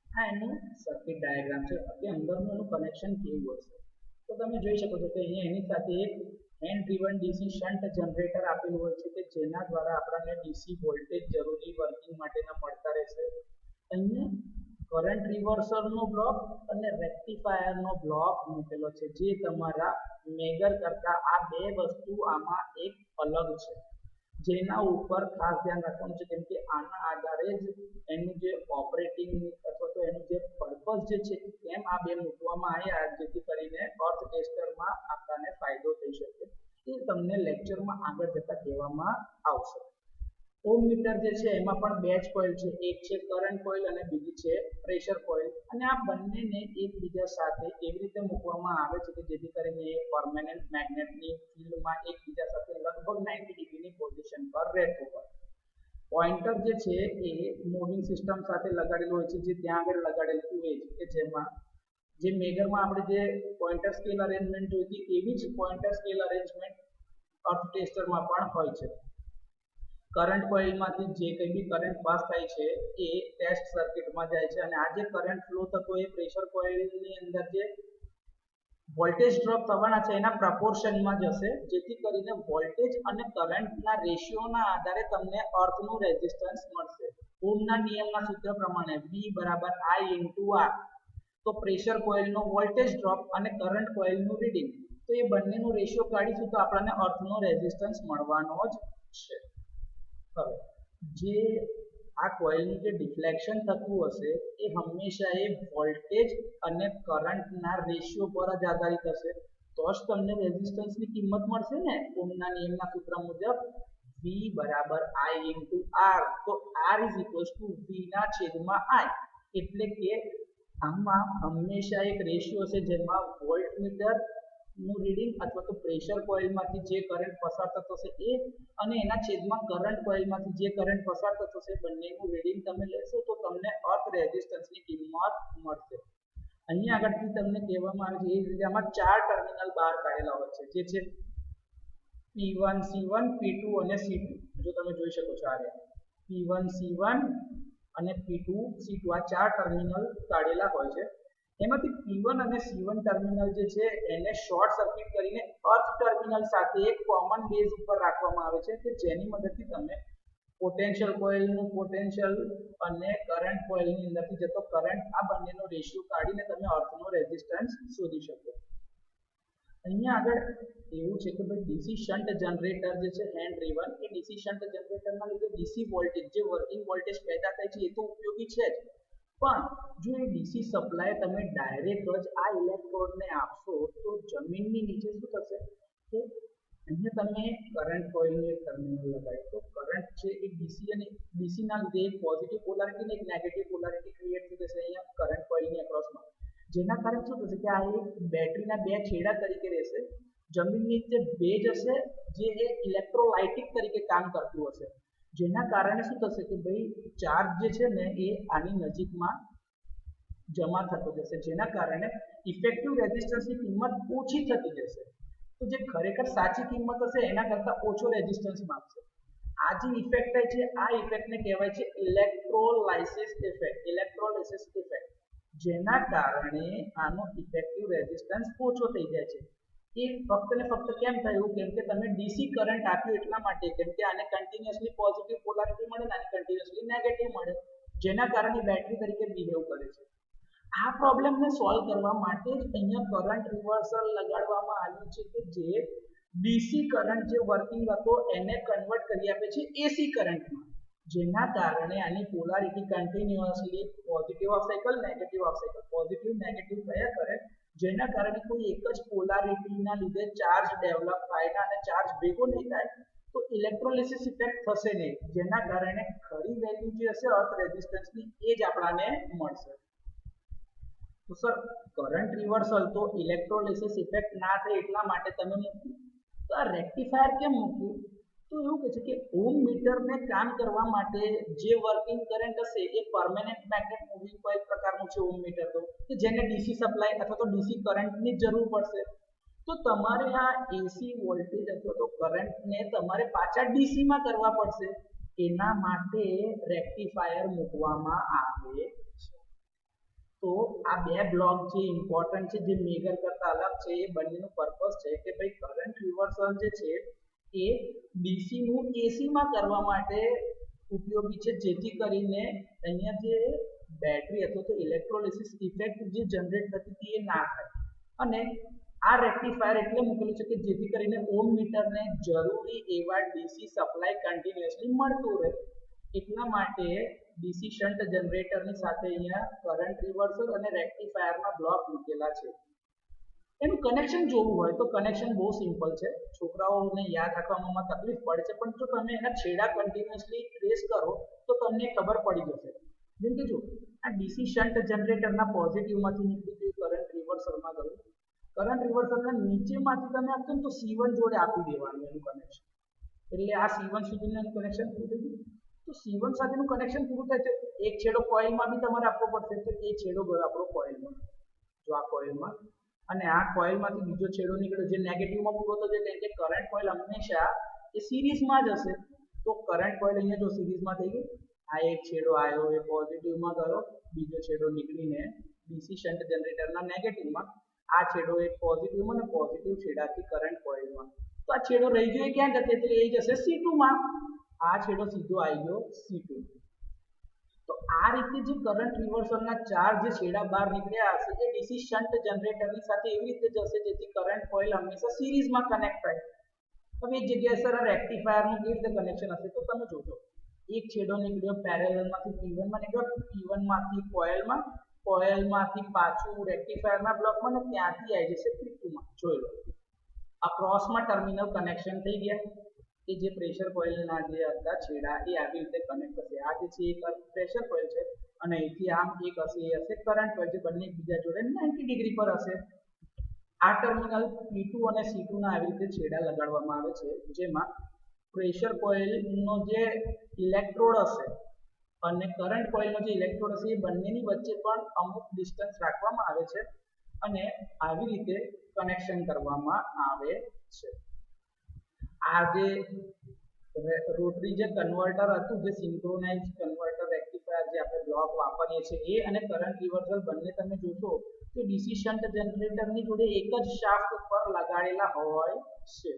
આ એનું સર્કિટ ડાયાગ્રામ છે. કે અંદરનું એનું કનેક્શન કેવું હશે તો તમે જોઈ શકો છો કે અહીંયા એની સાથે એક hand driven DC shunt generator આપેલું હોય છે કે જેના દ્વારા આપણને ડીસી વોલ્ટેજ જરૂરી વર્કિંગ માટેના મળતા રહેશે. અહીંયા કરંટ રિવર્સરનો બ્લોક અને રેક્ટિફાયરનો બ્લોક મૂકેલો છે, જે તમારા મેગર કરતા આ બે વસ્તુ આમાં એક અલગ છે, જેના ઉપર ખાસ ધ્યાન રાખવાનું છે, કેમ કે આના આધારે જ એનું જે ઓપરેટિંગ અથવા તો એનું જે પર્પસ જે છે કેમ આ બે મૂકવામાં આવ્યા જેથી કરીને અર્થ ટેસ્ટરમાં આપણને ફાયદો થઈ શકે, એ તમને લેક્ચરમાં આગળ જતા કહેવામાં આવશે. ઓહમ મીટર જે છે એમાં પણ બે જ કોઇલ છે, એક છે કરંટ કોઇલ અને બીજી છે પ્રેશર કોઇલ, અને આ બંનેને એકબીજા સાથે એવી રીતે મૂકવામાં આવે છે કે જેથી કરીને એ પરમેનન્ટ મેગ્નેટની ફિલ્ડમાં એકબીજા સાથે લગભગ 90 ડિગ્રીની પોઝિશન પર રહેતું હોય. પોઇન્ટર જે છે એ મૂવિંગ સિસ્ટમ સાથે લગાડેલું હોય છે, જે ત્યાં આગળ લગાડેલું હોય છે કે જેમાં જે મેગરમાં આપણે જે પોઇન્ટર સ્કેલ અરેન્જમેન્ટ જોઈ હતી એવી જ પોઇન્ટર સ્કેલ અરેન્જમેન્ટ અર્થ ટેસ્ટરમાં પણ હોય છે. કરંટ કોઇલમાંથી જે કંઈ બી કરંટ પાસ થાય છે એ ટેસ્ટ સર્કિટમાં જાય છે, અને આ જે કરંટ ફ્લો થતો એ પ્રેશર કોઇલની અંદર જે વોલ્ટેજ ડ્રોપ થવાના છે એના પ્રપોર્શનમાં જશે, જેથી કરીને વોલ્ટેજ અને કરંટના રેશિયોના આધારે તમને અર્થનું રેઝિસ્ટન્સ મળશે. ઓહમના નિયમના સૂત્ર પ્રમાણે V = I × R, તો પ્રેશર કોઇલનો વોલ્ટેજ ડ્રોપ અને કરંટ કોઇલનું રીડિંગ, તો એ બંનેનો રેશિયો કાઢીશું તો આપણને અર્થનો રેઝિસ્ટન્સ મળવાનો જ છે. હવે જે આ કોઇલનું જે ડિફ્લેક્શન થતું હશે એ હંમેશા એ વોલ્ટેજ અને કરંટના રેશિયો પર જ આધારિત હશે, તો જ તમને રેઝિસ્ટન્સની કિંમત મળશે ને. ઓહમના નિયમના સૂત્ર મુજબ V = I × R, તો R = V ના છેદમાં I, એટલે કે આમાં હંમેશા એક રેશિયો છે જેમાં વોલ્ટમીટર નું રીડિંગ અથવા તો પ્રેશર કોઇલમાંથી જે કરંટ પસાર થતો હશે એ અને એના છેદમાં કરંટ કોઇલમાંથી જે કરંટ પસાર થતો હશે બંનેનું રીડિંગ તમે લેશો તો તમને અર્થ રેઝિસ્ટન્સની કિંમત મળશે. અહીંયા આગળથી તમને કહેવામાં આવે છે એ રીતે આમાં 4 ટર્મિનલ બહાર કાઢેલા હોય છે, જે છે P1 C1 P2 અને C2. જો તમે જોઈ શકો છો આ રીતે P1 C1 અને P2 C2 આ 4 ટર્મિનલ કાઢેલા હોય છે. એમાંથી P1 અને C1 ટર્મિનલ જે છે એને શોર્ટ સર્કિટ કરીને અર્થ ટર્મિનલ સાથે એક કોમન બેઝ ઉપર રાખવામાં આવે છે કે જેની મદદથી તમે પોટેન્શિયલ કોઇલનું પોટેન્શિયલ અને કરંટ કોઇલની અંદરથી જતો કરંટ આ બંનેનો રેશિયો કાઢીને તમે અર્થનો રેઝિસ્ટન્સ શોધી શકો. અહીંયા આગળ એવું છે કે ભાઈ ડીસી શન્ટ જનરેટર જે છે હેન્ડ ડ્રીવન, એ ડીસી શન્ટ જનરેટરના લીધે ડીસી વોલ્ટેજ જે વર્કિંગ વોલ્ટેજ પેદા થાય છે એ તો ઉપયોગી છે જ, પણ જો એ ડીસી સપ્લાય તમે ડાયરેક્ટ જ આ ઇલેક્ટ્રોડને આપશો તો જમીનની નીચે શું થશે કે અહીંયા તમે કરંટ કોઇલનું એક ટર્મિનલ લગાવ્યું તો કરંટ છે એ ડીસી અને ડીસીના લીધે એક પોઝિટિવ પોલારિટી અને એક નેગેટિવ પોલારિટી ક્રિએટ થઈ જશે અહીંયા કરંટ કોઇલની અક્રોસમાં, જેના કારણે શું થશે કે આ એક બેટરીના બે છેડા તરીકે રહેશે. જમીનની જે ભેજ હશે જે એ ઇલેક્ટ્રોલાઇટિક તરીકે કામ કરતું હશે, જેના કારણે શું થશે કે ભાઈ ચાર્જ જે છે ને એ આની નજીકમાં જમા થતો જશે, જેના કારણે ઇફેક્ટિવ રેઝિસ્ટન્સની કિંમત ઓછી થતી જશે. તો જે ખરેખર સાચી કિંમત હશે એના કરતાં ઓછો રેઝિસ્ટન્સ માપશે. આ જે ઇફેક્ટ થાય છે આ ઇફેક્ટને કહેવાય છે ઇલેક્ટ્રોલાઇસિસ ઇફેક્ટ, જેના કારણે આનો ઇફેક્ટિવ રેઝિસ્ટન્સ ઓછો થઈ જાય છે. એ ફક્ત ને ફક્ત કેમ થયું? કેમ કે તમે ડીસી કરંટ આપ્યો એટલા માટે, કેમ કે આને કન્ટિન્યુઅસલી પોઝિટિવ પોલારિટી મળે અને આને કન્ટિન્યુઅસલી નેગેટિવ મળે, જેના કારણે બેટરી તરીકે બિહેવ કરે છે. આ પ્રોબ્લેમને સોલ્વ કરવા માટે જ અહીંયા કરંટ રિવર્સર લગાડવામાં આવ્યું છે કે જે ડીસી કરંટ જે વર્કિંગ હતો એને કન્વર્ટ કરી આપે છે એસી કરંટમાં, જેના કારણે આની polarity continuously positive of cycle negative of cycle positive negative થયા કરે, જેના કારણે કોઈ એક જ પોલારિટીના લીધે ચાર્જ ડેવલપ થાય અને ચાર્જ ભેગો નહીં થાય તો ઇલેક્ટ્રોલિસિસ ઇફેક્ટ થશે નહીં, જેના કારણે ખરી વેલ્યુ જે હશે અર્થ રેઝિસ્ટન્સની એ જ આપણને મળશે. તો સર કરંટ રિવર્સલ તો ઇલેક્ટ્રોલિસિસ ઇફેક્ટ ના થાય એટલા માટે તમે મૂક્યું. તો આ રેક્ટિફાયર કેમ મૂક્યું? તો એવું કહે છે કે ઓમ મીટરને કામ કરવા માટે જે વર્કિંગ કરંટ હશે એ પરમેનન્ટ મેગ્નેટ મૂવિંગ કોઇલ પ્રકારનું છે ઓમ મીટર, તો કે જેને ડીસી સપ્લાય અથવા તો ડીસી કરંટની જરૂર પડશે. તો તમારે આ એસી વોલ્ટેજ અથવા તો કરંટને તમારે પાછા ડીસીમાં કરવા પડશે. એના માટે રેક્ટિફાયર મૂકવામાં આવે છે. તો આ બે બ્લોક જે ઇમ્પોર્ટન્ટ છે, જે મેજર કરતા અલગ છે, એ બંનેનું પર્પસ છે કે ભાઈ કરંટ રિવર્સલ જે છે એ ડીસી નું એસી માં કરવા માટે ઉપયોગી છે, જેથી કરીને અહીંયા જે બેટરી અથવા તો ઇલેક્ટ્રોલિસિસ ઇફેક્ટ જે જનરેટ થતી હતી એ ના થાય. અને આ રેક્ટિફાયર એટલે મૂકેલું છે કે જેથી કરીને ઓમ મીટરને જરૂરી એવા ડીસી સપ્લાય કન્ટિન્યુઅસલી મળતું રહે. એટલા માટે ડીસી શન્ટ જનરેટરની સાથે અહીંયા કરંટ રિવર્સલ અને રેક્ટિફાયરના બ્લોક મૂકેલા છે. એનું કનેક્શન જોવું હોય તો કનેક્શન બહુ સિમ્પલ છે, છોકરાઓને યાદ રાખવામાં તકલીફ પડે છે, પણ જો તમે એના છેડા કન્ટિન્યુઅસલી ટ્રેસ કરો તો તમને ખબર પડી જશે. જેમ કે જો આ ડીસી શન્ટ જનરેટરના પોઝિટિવમાંથી નીકળી કરંટ રિવર્સલમાં ગયું. કરંટ રિવર્સલના નીચેમાંથી તમે આપશો ને તો C1 જોડે આપી દેવાનું એનું કનેક્શન, એટલે આ C1 સુધીનું એનું કનેક્શન પૂરું થઈ ગયું. તો C1 સાથેનું કનેક્શન પૂરું થાય તો એક છેડો કોઇલમાં બી તમારે આપવો પડશે, તો એ છેડો ગયો આપણો કોઇલમાં, જો આ કોઇલમાં, અને આ કોઇલમાંથી બીજો છેડો નીકળ્યો જે નેગેટિવમાં પૂરો થશે, કારણ કે કરંટ કોઇલ હંમેશા એ સિરીઝમાં જ હશે. તો કરંટ કોઇલ અહીંયા જો સિરીઝમાં થઈ ગઈ, આ એક છેડો આવ્યો એ પોઝિટિવમાં ગયો, બીજો છેડો નીકળીને ડીસી શન્ટ જનરેટરના નેગેટિવમાં, આ છેડો એક પોઝિટિવમાં અને પોઝિટિવ છેડાથી કરંટ કોઇલમાં. તો આ છેડો રહી ગયો ક્યાં જશે? એટલે એ જશે C2 માં. આ છેડો સીધો આવી ગયો C2. તો આ રીતે જે કરંટ રિવર્સલના ચાર જે છેડા બહાર નીકળ્યા હશે એ ડીસી શન્ટ જનરેટરની સાથે એવી રીતે જશે જેથી કરંટ કોઇલ હંમેશા સિરીઝમાં કનેક્ટ થાય. હવે એક જગ્યાએ સર રેક્ટિફાયરનું કેવી રીતે કનેક્શન હશે? તો તમે જોજો, એક છેડો નીકળ્યો પેરેલલમાંથી P1 માં નીકળ્યો, P1 માંથી કોઇલમાં, કોઇલમાંથી પાછું રેક્ટિફાયરના બ્લોકમાં ને ત્યાંથી આવી જશે P2 માં. જોઈ લો, અક્રોસમાં ટર્મિનલ કનેક્શન થઈ ગયા. કે જે પ્રેશર કોઇલના જે હતા છેડા એ આવી રીતે કનેક્ટ થશે. આ જે છે એક પ્રેશર કોઇલ છે અને અહીંથી આમ એક હશે એ હશે કરંટ કોઇલ, જે બંને એકબીજા જોડે 90 ડિગ્રી પર હશે. આ ટર્મિનલ P2 અને C2 ના આવી રીતે છેડા લગાડવામાં આવે છે, જેમાં પ્રેશર કોઇલનો જે ઇલેક્ટ્રોડ હશે અને કરંટ કોઇલનો જે ઇલેક્ટ્રોડ હશે એ બંનેની વચ્ચે પણ અમુક ડિસ્ટન્સ રાખવામાં આવે છે અને આવી રીતે કનેક્શન કરવામાં આવે છે. આ જે રોટરી જે કન્વર્ટર હતું, જે સિન્ક્રોનાઇઝ કન્વર્ટર રેક્ટિફાયર જે આપણે બ્લોક વાપરીએ છીએ, એ અને કરંટ રિવર્સલ બંને તમે જોશો તો ડીસી શન્ટ જનરેટરની જોડે એક જ શાફ્ટ ઉપર લગાડેલા હોય છે.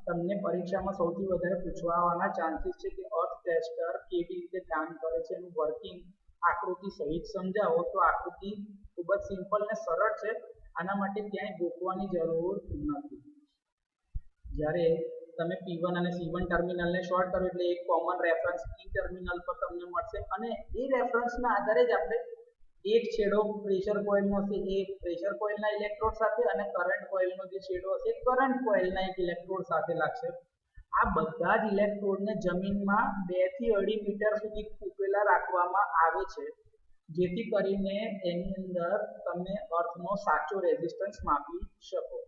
તમને પરીક્ષામાં સૌથી વધારે પૂછવાના ચાન્સીસ છે કે અર્થ ટેસ્ટર કેવી રીતે કામ કરે છે, એનું વર્કિંગ આકૃતિ સહિત સમજાવો. તો આકૃતિ ખૂબ જ સિમ્પલ અને સરળ છે, આના માટે ક્યાંય ગોખવાની જરૂર નથી. જ્યારે તમે P1 અને C1 ટર્મિનલને શોર્ટ કરો એટલે એક કોમન રેફરન્સ E ટર્મિનલ પર તમને મળશે અને એ રેફરન્સના આધારે જ આપણે એક છેડો પ્રેશર કોઇલનો હશે એ પ્રેશર કોઇલના ઇલેક્ટ્રોડ સાથે અને કરંટ કોઇલનો જે છેડો હશે કરંટ કોઇલના એક ઇલેક્ટ્રોડ સાથે લાગશે. આ બધા જ ઇલેક્ટ્રોડને જમીનમાં 2 થી 2.5 મીટર સુધી ફૂંકેલા રાખવામાં આવે છે, જેથી કરીને એની અંદર તમે અર્થનો સાચો રેઝિસ્ટન્સ માપી શકો.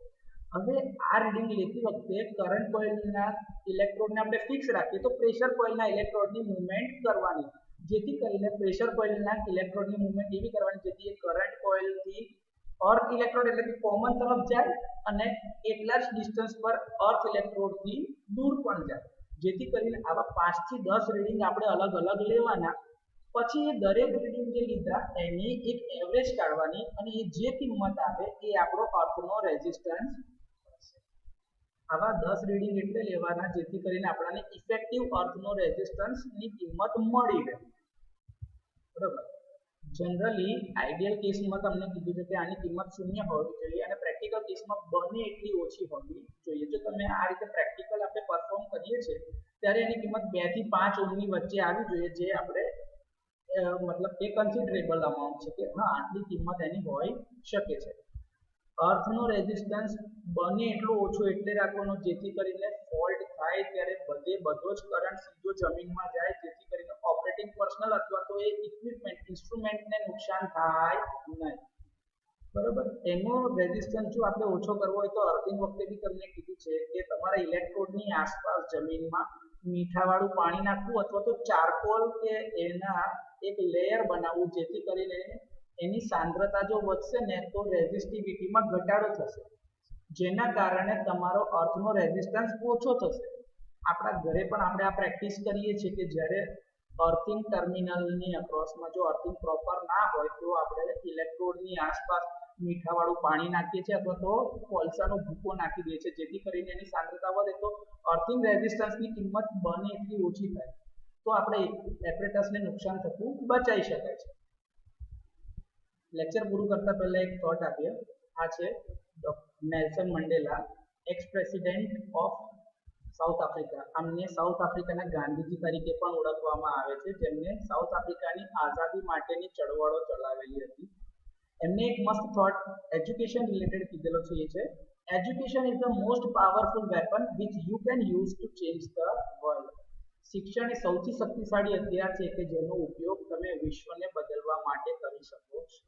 હવે આ રીડિંગ લેતી વખતે કરંટ કોઇલના ઇલેક્ટ્રોડને આપણે ફિક્સ રાખીએ તો પ્રેશર કોઇલના ઇલેક્ટ્રોડની મૂવમેન્ટ કરવાની, જેથી કરીને પ્રેશર કોઇલના ઇલેક્ટ્રોડની મૂવમેન્ટ એવી કરવાની જેથી એ કરંટ કોઇલથી અર્થ ઇલેક્ટ્રોડ એટલે કે કોમન તરફ જાય અને એટલા જ ડિસ્ટન્સ પર અર્થ ઇલેક્ટ્રોડથી દૂર પણ જાય, જેથી કરીને આવા 5 થી 10 રીડિંગ આપણે અલગ અલગ લેવાના. પછી એ દરેક રીડિંગ જે લીધા એની એક એવરેજ કાઢવાની અને એ જે કિંમત આવે એ આપણો અર્થનો રેઝિસ્ટન્સ. આવા 10 રીડિંગ એટલે લેવાના જેથી કરીને આપણને ઇફેક્ટિવ અર્થનો રેઝિસ્ટન્સની કિંમત મળી રહે. બરાબર. જનરલી આઈડિયલ કેસમાં તમને કીધું છે કે આની કિંમત 0 હોવી જોઈએ અને પ્રેક્ટિકલ કેસમાં બને એટલી ઓછી હોવી જોઈએ. જો તમે આ રીતે પ્રેક્ટિકલ આપણે પરફોર્મ કરીએ છીએ ત્યારે એની કિંમત 2 થી 5 ઓહ્મની વચ્ચે આવી જોઈએ, જે આપણે મતલબ કે કન્સિડરેબલ અમાઉન્ટ છે કે હા આટલી કિંમત એની હોઈ શકે છે. અર્થનો રેઝિસ્ટન્સ બને એટલો ઓછો એટલે રાખવાનો જેથી કરીને ફોલ્ટ થાય ત્યારે બધો જ કરંટ સીધો જમીનમાં જાય જેથી કરીને ઓપરેટિંગ પર્સનલ અથવા તો એ ઇન્સ્ટ્રુમેન્ટને નુકસાન થાય નહીં. બરોબર. એનો રેઝિસ્ટન્સ જો આપણે ઓછો કરવો હોય તો અર્થિંગ વખતે બી તમને કીધું છે કે તમારા ઇલેક્ટ્રોડની આસપાસ જમીનમાં મીઠાવાળું પાણી નાખવું અથવા તો ચારકોલ કે એના એક લેયર બનાવવું જેથી કરીને એની સાંદ્રતા જો વધશે ને તો રેઝિસ્ટિવિટીમાં ઘટાડો થશે જેના કારણે તમારો અર્થનો રેઝિસ્ટન્સ ઓછો થશે. આપણા ઘરે પણ આપણે આ પ્રેક્ટિસ કરીએ છીએ કે જ્યારે અર્થિંગ ટર્મિનલની અક્રોસમાં જો અર્થિંગ પ્રોપર ના હોય તો આપણે ઇલેક્ટ્રોડની આસપાસ મીઠાવાળું પાણી નાખીએ છીએ અથવા તો કોલસાનો ભૂકો નાખી દઈએ છીએ જેથી કરીને એની સાંદ્રતા વધે તો અર્થિંગ રેઝિસ્ટન્સની કિંમત બને એટલી ઓછી થાય તો આપણે એપરેટસને નુકસાન થતું બચાવી શકાય છે. લેક્ચર પૂરું કરતા પહેલા એક થોટ આપીએ. આ છે Nelson Mandela, x president of south Africa. આમને સાઉથ આફ્રિકાના ગાંધીજી તરીકે પણ ઓળખવામાં આવે છે જેમને સાઉથ આફ્રિકાની આઝાદી માટેની ચળવળો ચલાવેલી હતી. એમને એક મસ્ત થોટ એજ્યુકેશન રિલેટેડ કીધેલો છે. એ છે education is the most powerful weapon which you can use to change the world. શિક્ષણ એ સૌથી શક્તિશાળી હથિયાર છે કે જેનો ઉપયોગ તમે વિશ્વને બદલવા માટે કરી શકો છો.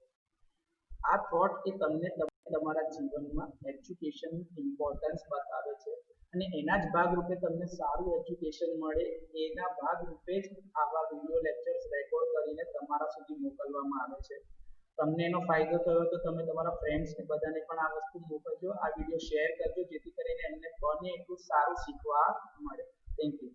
આ થોટ એ તમને તમારા જીવનમાં એજ્યુકેશનનું ઇમ્પોર્ટન્સ બતાવે છે અને એના જ ભાગરૂપે તમને સારું એજ્યુકેશન મળે એના ભાગરૂપે જ આવા વિડીયો લેક્ચર્સ રેકોર્ડ કરીને તમારા સુધી મોકલવામાં આવે છે. તમને એનો ફાયદો થયો તો તમે તમારા ફ્રેન્ડ્સને બધાને પણ આ વસ્તુ મોકલજો, આ વિડીયો શેર કરજો જેથી કરીને એમને બને એટલું સારું શીખવા મળે. Thank you.